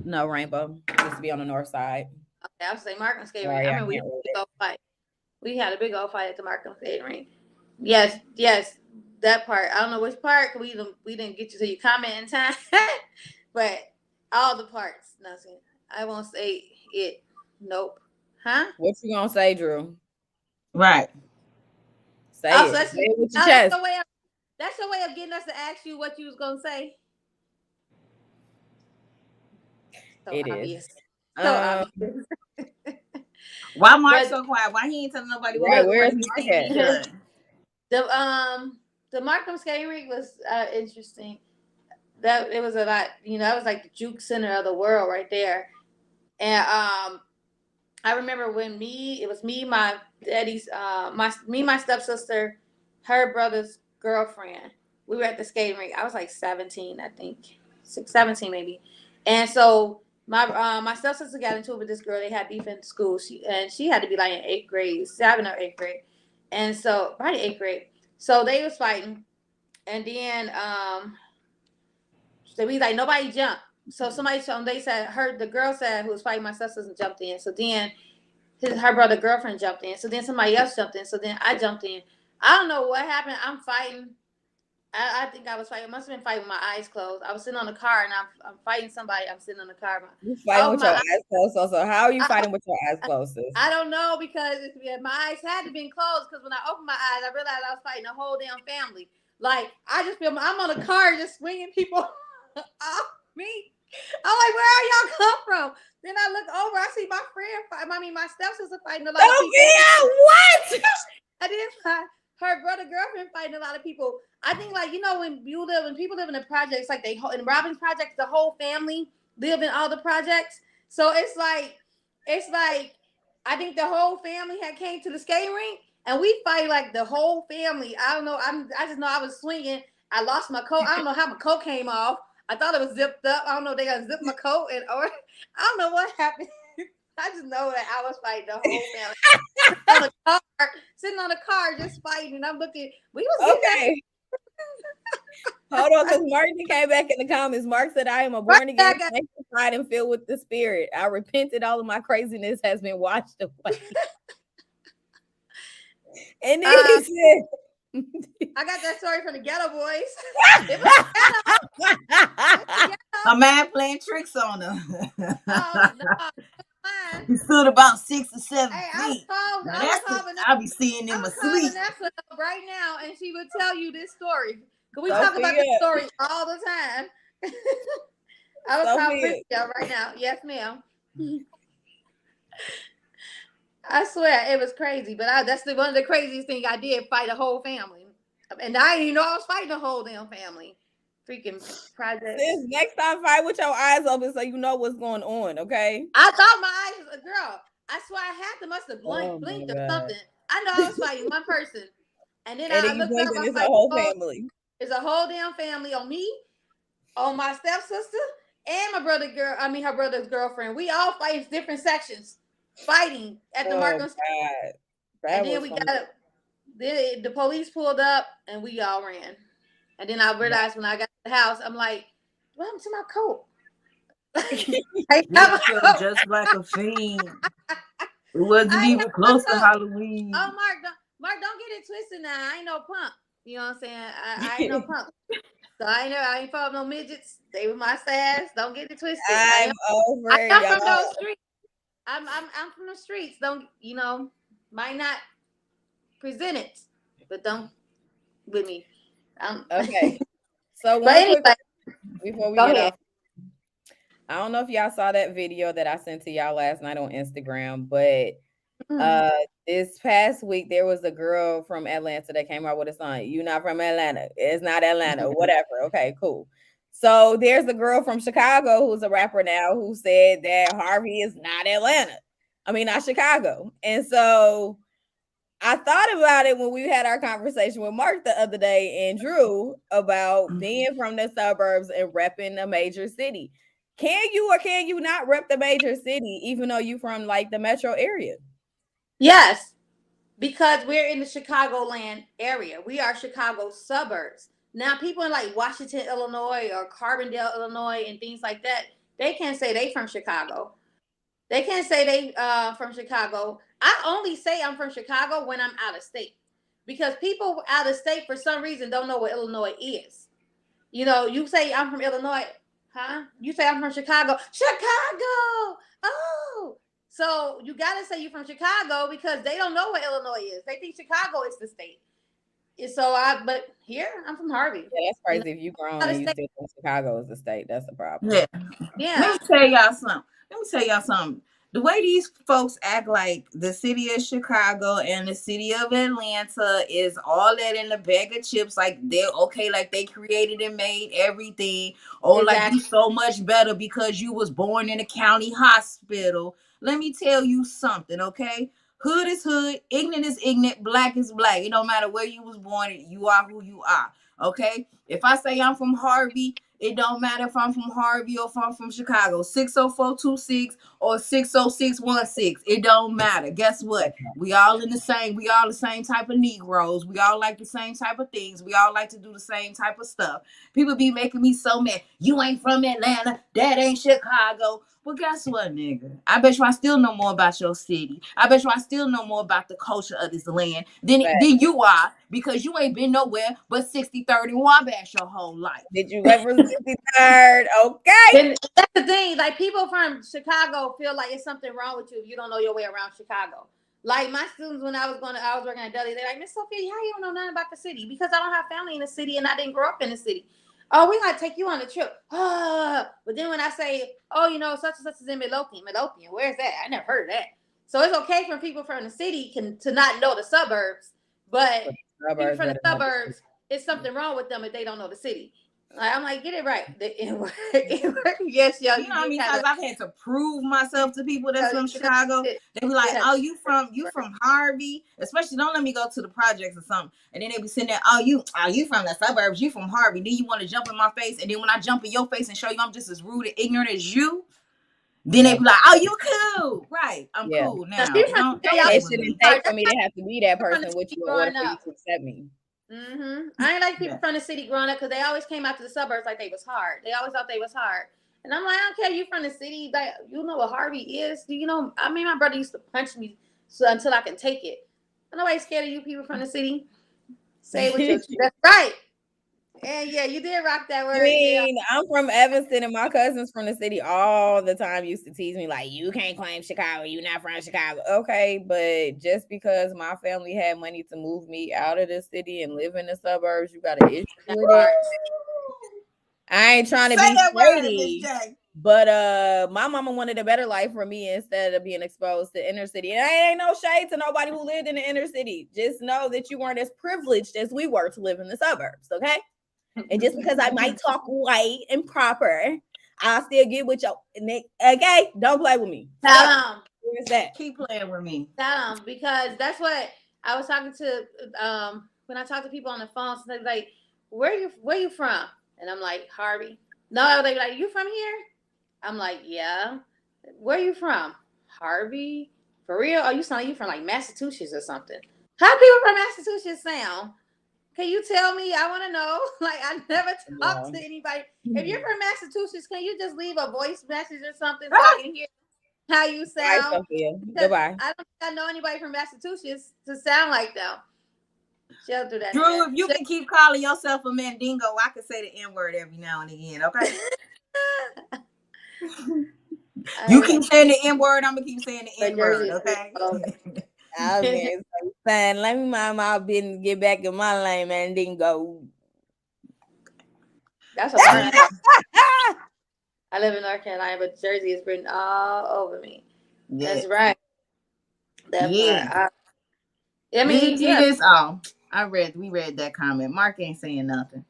No, Rainbow. Used to be on the north side. Okay, I was saying Markham skating rink. I remember we had a big old fight. We had a big old fight at the Markham skating rink. Yes, that part. I don't know which part. We didn't get you to your comment in time, but all the parts. Nothing. I won't say it. Nope. Huh? What you gonna say, Drew? Right. Say it. Say it with your chest. That's your way of getting us to ask you what you was gonna say. So it obvious. Is. So obvious. Why Mark so quiet? Why he ain't telling nobody what? Where's Mark at? The Markham skating rink was interesting. That it was a lot. That was like the juke center of the world right there. And I remember when it was me, my daddy's, my stepsister, her brother's girlfriend. We were at the skating rink. I was like 17, I think, 17 maybe. And so my stepsister got into it with this girl. They had beef in school. She had to be like in 8th grade, 7th or 8th grade, and so probably 8th grade. So they was fighting, and then so we like nobody jumped. So they said the girl said who was fighting my stepsister jumped in. So then her brother girlfriend jumped in. So then somebody else jumped in. So then I jumped in. I don't know what happened. I'm fighting. I think I was fighting. I must have been fighting with my eyes closed. I was sitting on the car and I'm fighting somebody. I'm sitting on the car. You fighting with your eyes closed. So how are you fighting with your eyes closed? I don't know, because my eyes had to been closed, because when I opened my eyes, I realized I was fighting a whole damn family. Like I just feel I'm on a car just swinging people off me. I'm like, where are y'all come from? Then I look over, I see my friend, my stepsister fighting a lot of people. What? I didn't. Her brother girlfriend fighting a lot of people. I think when people live in the projects, like in Robin's projects, the whole family live in all the projects. So it's like I think the whole family had came to the skating rink, and we fight like the whole family. I don't know. I just know I was swinging. I lost my coat. I don't know how my coat came off. I thought it was zipped up. I don't know. They got zipped my coat, or I don't know what happened. I just know that I was fighting the whole family. Sitting on the car, just fighting. And I'm looking. We was okay. Hold on, because Martin came back in the comments. Mark said, "I am a born again, sanctified, and filled with the Spirit. I repented. All of my craziness has been washed away." And then he said, I got that story from the Ghetto Boys. A man playing tricks on her. Oh, no. He stood about 6 or 7 feet. I'll be seeing in my sleep right now, and she would tell you this story. Because we talk about this story all the time. I was calling Priscilla right now. Yes, ma'am. I swear it was crazy, but that's one of the craziest things I did, fight a whole family. And I didn't even know I was fighting a whole damn family. Freaking project. Sis, next time fight with your eyes open so you know what's going on, okay? I thought my eyes was a girl. I swear I must have blinked or something. I know I was fighting one person. And then I looked up, it's a whole family. It's a whole damn family on me, on my stepsister, and her brother's girlfriend. We all fight in different sections, fighting at the Markham. And then then the police pulled up and we all ran. And then I realized when I got to the house, I'm like, what happened to my coat? Just like a fiend. It wasn't even close to Halloween. Oh, Mark, don't get it twisted now. I ain't no punk. You know what I'm saying? I ain't no punk. So I ain't fuck no midgets. They were my staff. Don't get it twisted. I am from those streets. I'm from the streets. Don't might not present it, but don't with me. Okay. So but anyway, before we go get ahead. off, I don't know if y'all saw that video that I sent to y'all last night on Instagram, but this past week there was a girl from Atlanta that came out with a song. You not from Atlanta. It's not Atlanta. Whatever. Okay, cool. So there's a girl from Chicago who's a rapper now who said that Harvey is not Atlanta. I mean, not Chicago. And so I thought about it when we had our conversation with Mark the other day and Drew about being from the suburbs and repping a major city. Can you or can you not rep the major city even though you from like the metro area? Yes, because we're in the Chicagoland area. We are Chicago suburbs. Now, people in like Washington, Illinois, or Carbondale, Illinois, and things like that, they can't say they from Chicago. They can't say they from Chicago. I only say I'm from Chicago when I'm out of state, because people out of state for some reason don't know what Illinois is. You know, you say I'm from Illinois, huh? You say I'm from Chicago. Chicago. Oh, so you gotta say you're from Chicago because they don't know what Illinois is. They think Chicago is the state. But here I'm from Harvey. Yeah, that's crazy. If you grown and you still think Chicago is the state, that's the problem. Yeah. Let me tell y'all something. The way these folks act like the city of Chicago and the city of Atlanta is all that in a bag of chips, like they're okay, like they created and made everything. Oh, exactly. Like you so much better because you was born in a county hospital. Let me tell you something, okay? Hood is hood, ignorant is ignorant, black is black. It don't matter where you was born, you are who you are. Okay? If I say I'm from Harvey, it don't matter if I'm from Harvey or if I'm from Chicago. 60426 or 60616. It don't matter. Guess what? We all the same type of Negroes. We all like the same type of things. We all like to do the same type of stuff. People be making me so mad. You ain't from Atlanta. That ain't Chicago. Well, guess what, nigga? I bet you I still know more about your city. I bet you I still know more about the culture of this land than you are, because you ain't been nowhere but 63rd and Wabash your whole life. Did you ever 63rd? Okay. And that's the thing. Like, people from Chicago feel like it's something wrong with you if you don't know your way around Chicago. Like, my students, when I was working at Deli, they're like, Miss Sophia, how you don't know nothing about the city? Because I don't have family in the city and I didn't grow up in the city. Oh, we gotta take you on a trip. But then when I say, oh, such and such is in Midlothian, where's that? I never heard of that. So it's okay for people from the city to not know the suburbs, but people from the suburbs, it's something wrong with them if they don't know the city. I'm like, get it right. Yes, yo. You know what I mean? Because I've had to prove myself to people that's from Chicago. They be like, oh, you from Harvey? Especially, don't let me go to the projects or something. And then they be sitting there, oh, you from the suburbs? You from Harvey? Then you want to jump in my face, and then when I jump in your face and show you I'm just as rude and ignorant as you, then they be like, oh, you cool, right? I'm cool now. Don't it shouldn't take for me to have to be that person with you in order for you to accept me. I ain't like people from the city growing up because they always came out to the suburbs like they was hard. They always thought they was hard. And I'm like, I don't care, you from the city, like, you know what Harvey is? Do you know? I mean, my brother used to punch me until I can take it. Nobody's scared of you people from the city. Say it with your chest. That's right. And yeah, you did rock that word. I mean, I'm from Evanston, and my cousins from the city all the time used to tease me like, you can't claim Chicago, you're not from Chicago. Okay, but just because my family had money to move me out of the city and live in the suburbs, you got an issue with it. I ain't trying to be shady, but my mama wanted a better life for me instead of being exposed to inner city. And I ain't no shade to nobody who lived in the inner city. Just know that you weren't as privileged as we were to live in the suburbs, okay? And just because I might talk white and proper, I'll still get with your Nick. Okay, don't play with me. Where's that? Keep playing with me. Because that's what I was talking to. When I talk to people on the phone, so they're like, "Where you from?" And I'm like, "Harvey." No, they be like, "You from here?" I'm like, "Yeah." Where you from? Harvey. For real? Oh, you sound like you from like Massachusetts or something. How people from Massachusetts sound? Can you tell me? I want to know. Like, I never talked to anybody. If you're from Massachusetts, can you just leave a voice message or something so I can hear how you sound? Goodbye. I don't think I know anybody from Massachusetts to sound like them. She'll do that. Drew, if you can keep calling yourself a mandingo, I can say the N-word every now and again, okay? You keep saying the N-word, I'm gonna keep saying the N-word, okay? I mean, saying, let me mind my business, get back in my lane, mandingo. That's a word. I live in North Carolina, but Jersey is written all over me. Yeah. That's right. That part. I mean, see this? Oh, we read that comment. Mark ain't saying nothing.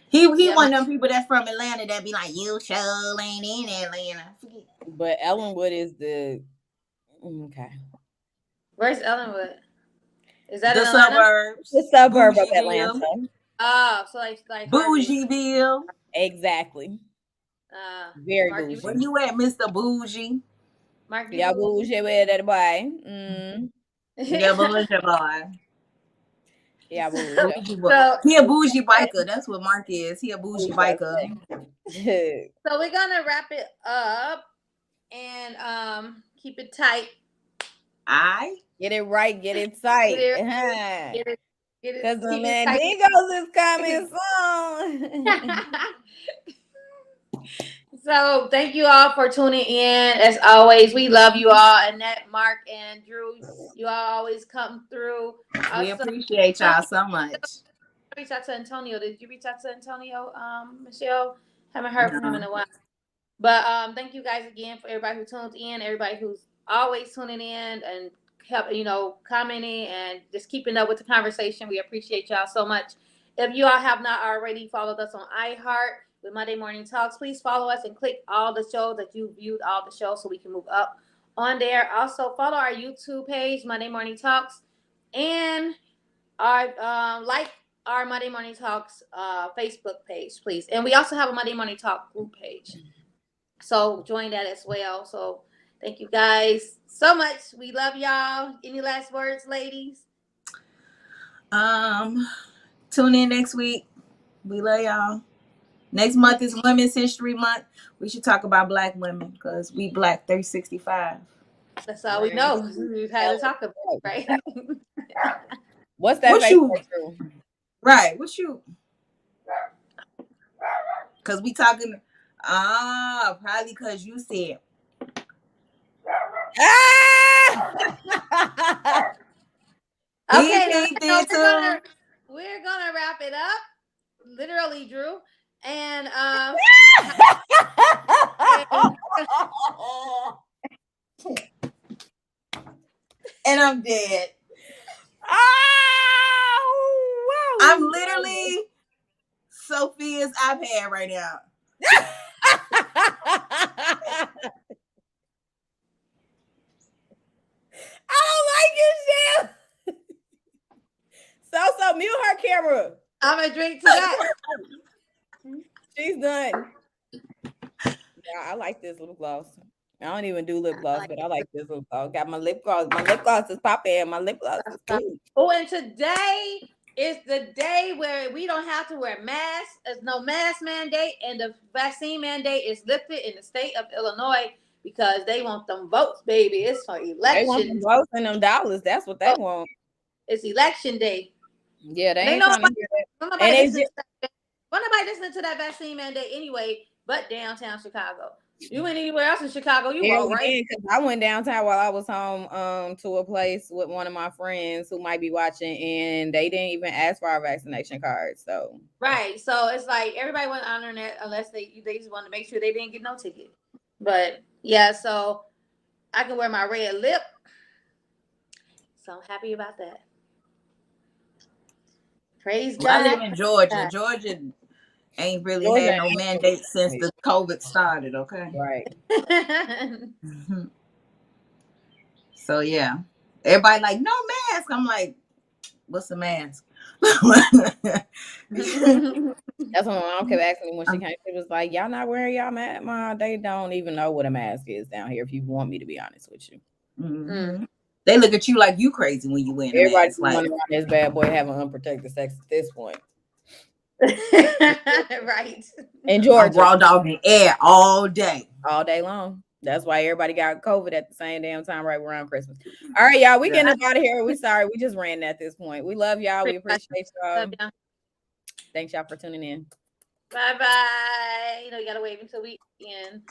He one of them people that's from Atlanta that be like, you sure ain't in Atlanta. But Ellenwood is the okay. Where's Ellenwood? Is that the suburbs? The suburb of Atlanta. Oh, so like Bougieville. Exactly. Very bougie. Where you at, Mr. Bougie? Mark, yeah, bougie with that boy. Yeah, bougie boy. Yeah, bougie boy. So, he a bougie biker. That's what Mark is. He a bougie biker. So we're gonna wrap it up and keep it tight. Get it right, get it tight. Get it. Because the Mandingos is coming soon. So thank you all for tuning in. As always, we love you all. Annette, Mark, and Drew, you all always come through. We appreciate y'all so much. Reach out to Antonio. Did you reach out to Antonio, Michelle? Haven't heard from him in a while. But thank you guys again for everybody who tunes in, everybody who's always tuning in and help, commenting and just keeping up with the conversation. We appreciate y'all so much. If you all have not already followed us on iHeart with Monday Morning Talks, please follow us and click all the shows that you viewed, all the shows, so we can move up on there. Also, follow our YouTube page, Monday Morning Talks, and our like our Monday Morning Talks Facebook page, please. And we also have a Monday Morning Talk group page, so join that as well. So thank you guys so much. We love y'all. Any last words, ladies? Tune in next week. We love y'all. Next month is Women's History Month. We should talk about Black women because we Black 365. That's all we know. We've had to talk about it, right? What's that? Right. What you? Because we talking. Probably because you said. Okay, we're gonna wrap it up. Literally, Drew. And and I'm dead. Oh, wow. I'm literally Sophia's iPad right now. I don't like it, Shell. So mute her camera. I'm gonna drink to that. She's done. Yeah, I like this lip gloss. I don't even do lip gloss, but I like this lip gloss. Got my lip gloss. My lip gloss is popping. My lip gloss is good. Oh, and today is the day where we don't have to wear masks. There's no mask mandate, and the vaccine mandate is lifted in the state of Illinois because they want them votes, baby. It's for election. They want them votes and them dollars. That's what they want. It's election day. Yeah, they ain't trying to hear that. Nobody listening to that vaccine mandate anyway, but downtown Chicago. You went anywhere else in Chicago, you go, right? Because I went downtown while I was home to a place with one of my friends who might be watching, and they didn't even ask for our vaccination card. So right. So it's like everybody went on internet unless they just want to make sure they didn't get no ticket. But yeah, so I can wear my red lip. So I'm happy about that. Praise God. I live in Georgia. Georgia ain't really had no mandate since the COVID started, okay? Right. So yeah. Everybody like, no mask. I'm like, what's a mask? That's what my mom kept asking me when she came. She was like, y'all not wearing y'all mask? Mom, they don't even know what a mask is down here, if you want me to be honest with you. Mm-hmm. They look at you like you crazy when you wear a mask. Everybody's running around this bad boy having unprotected sex at this point. Right. In Georgia. Raw dog in air all day. All day long. That's why everybody got COVID at the same damn time right around Christmas. All right, y'all, we getting up out of here. We sorry, we just ran at this point. We love y'all. We appreciate y'all. Thanks y'all for tuning in. Bye-bye. You know, you gotta wait until we end.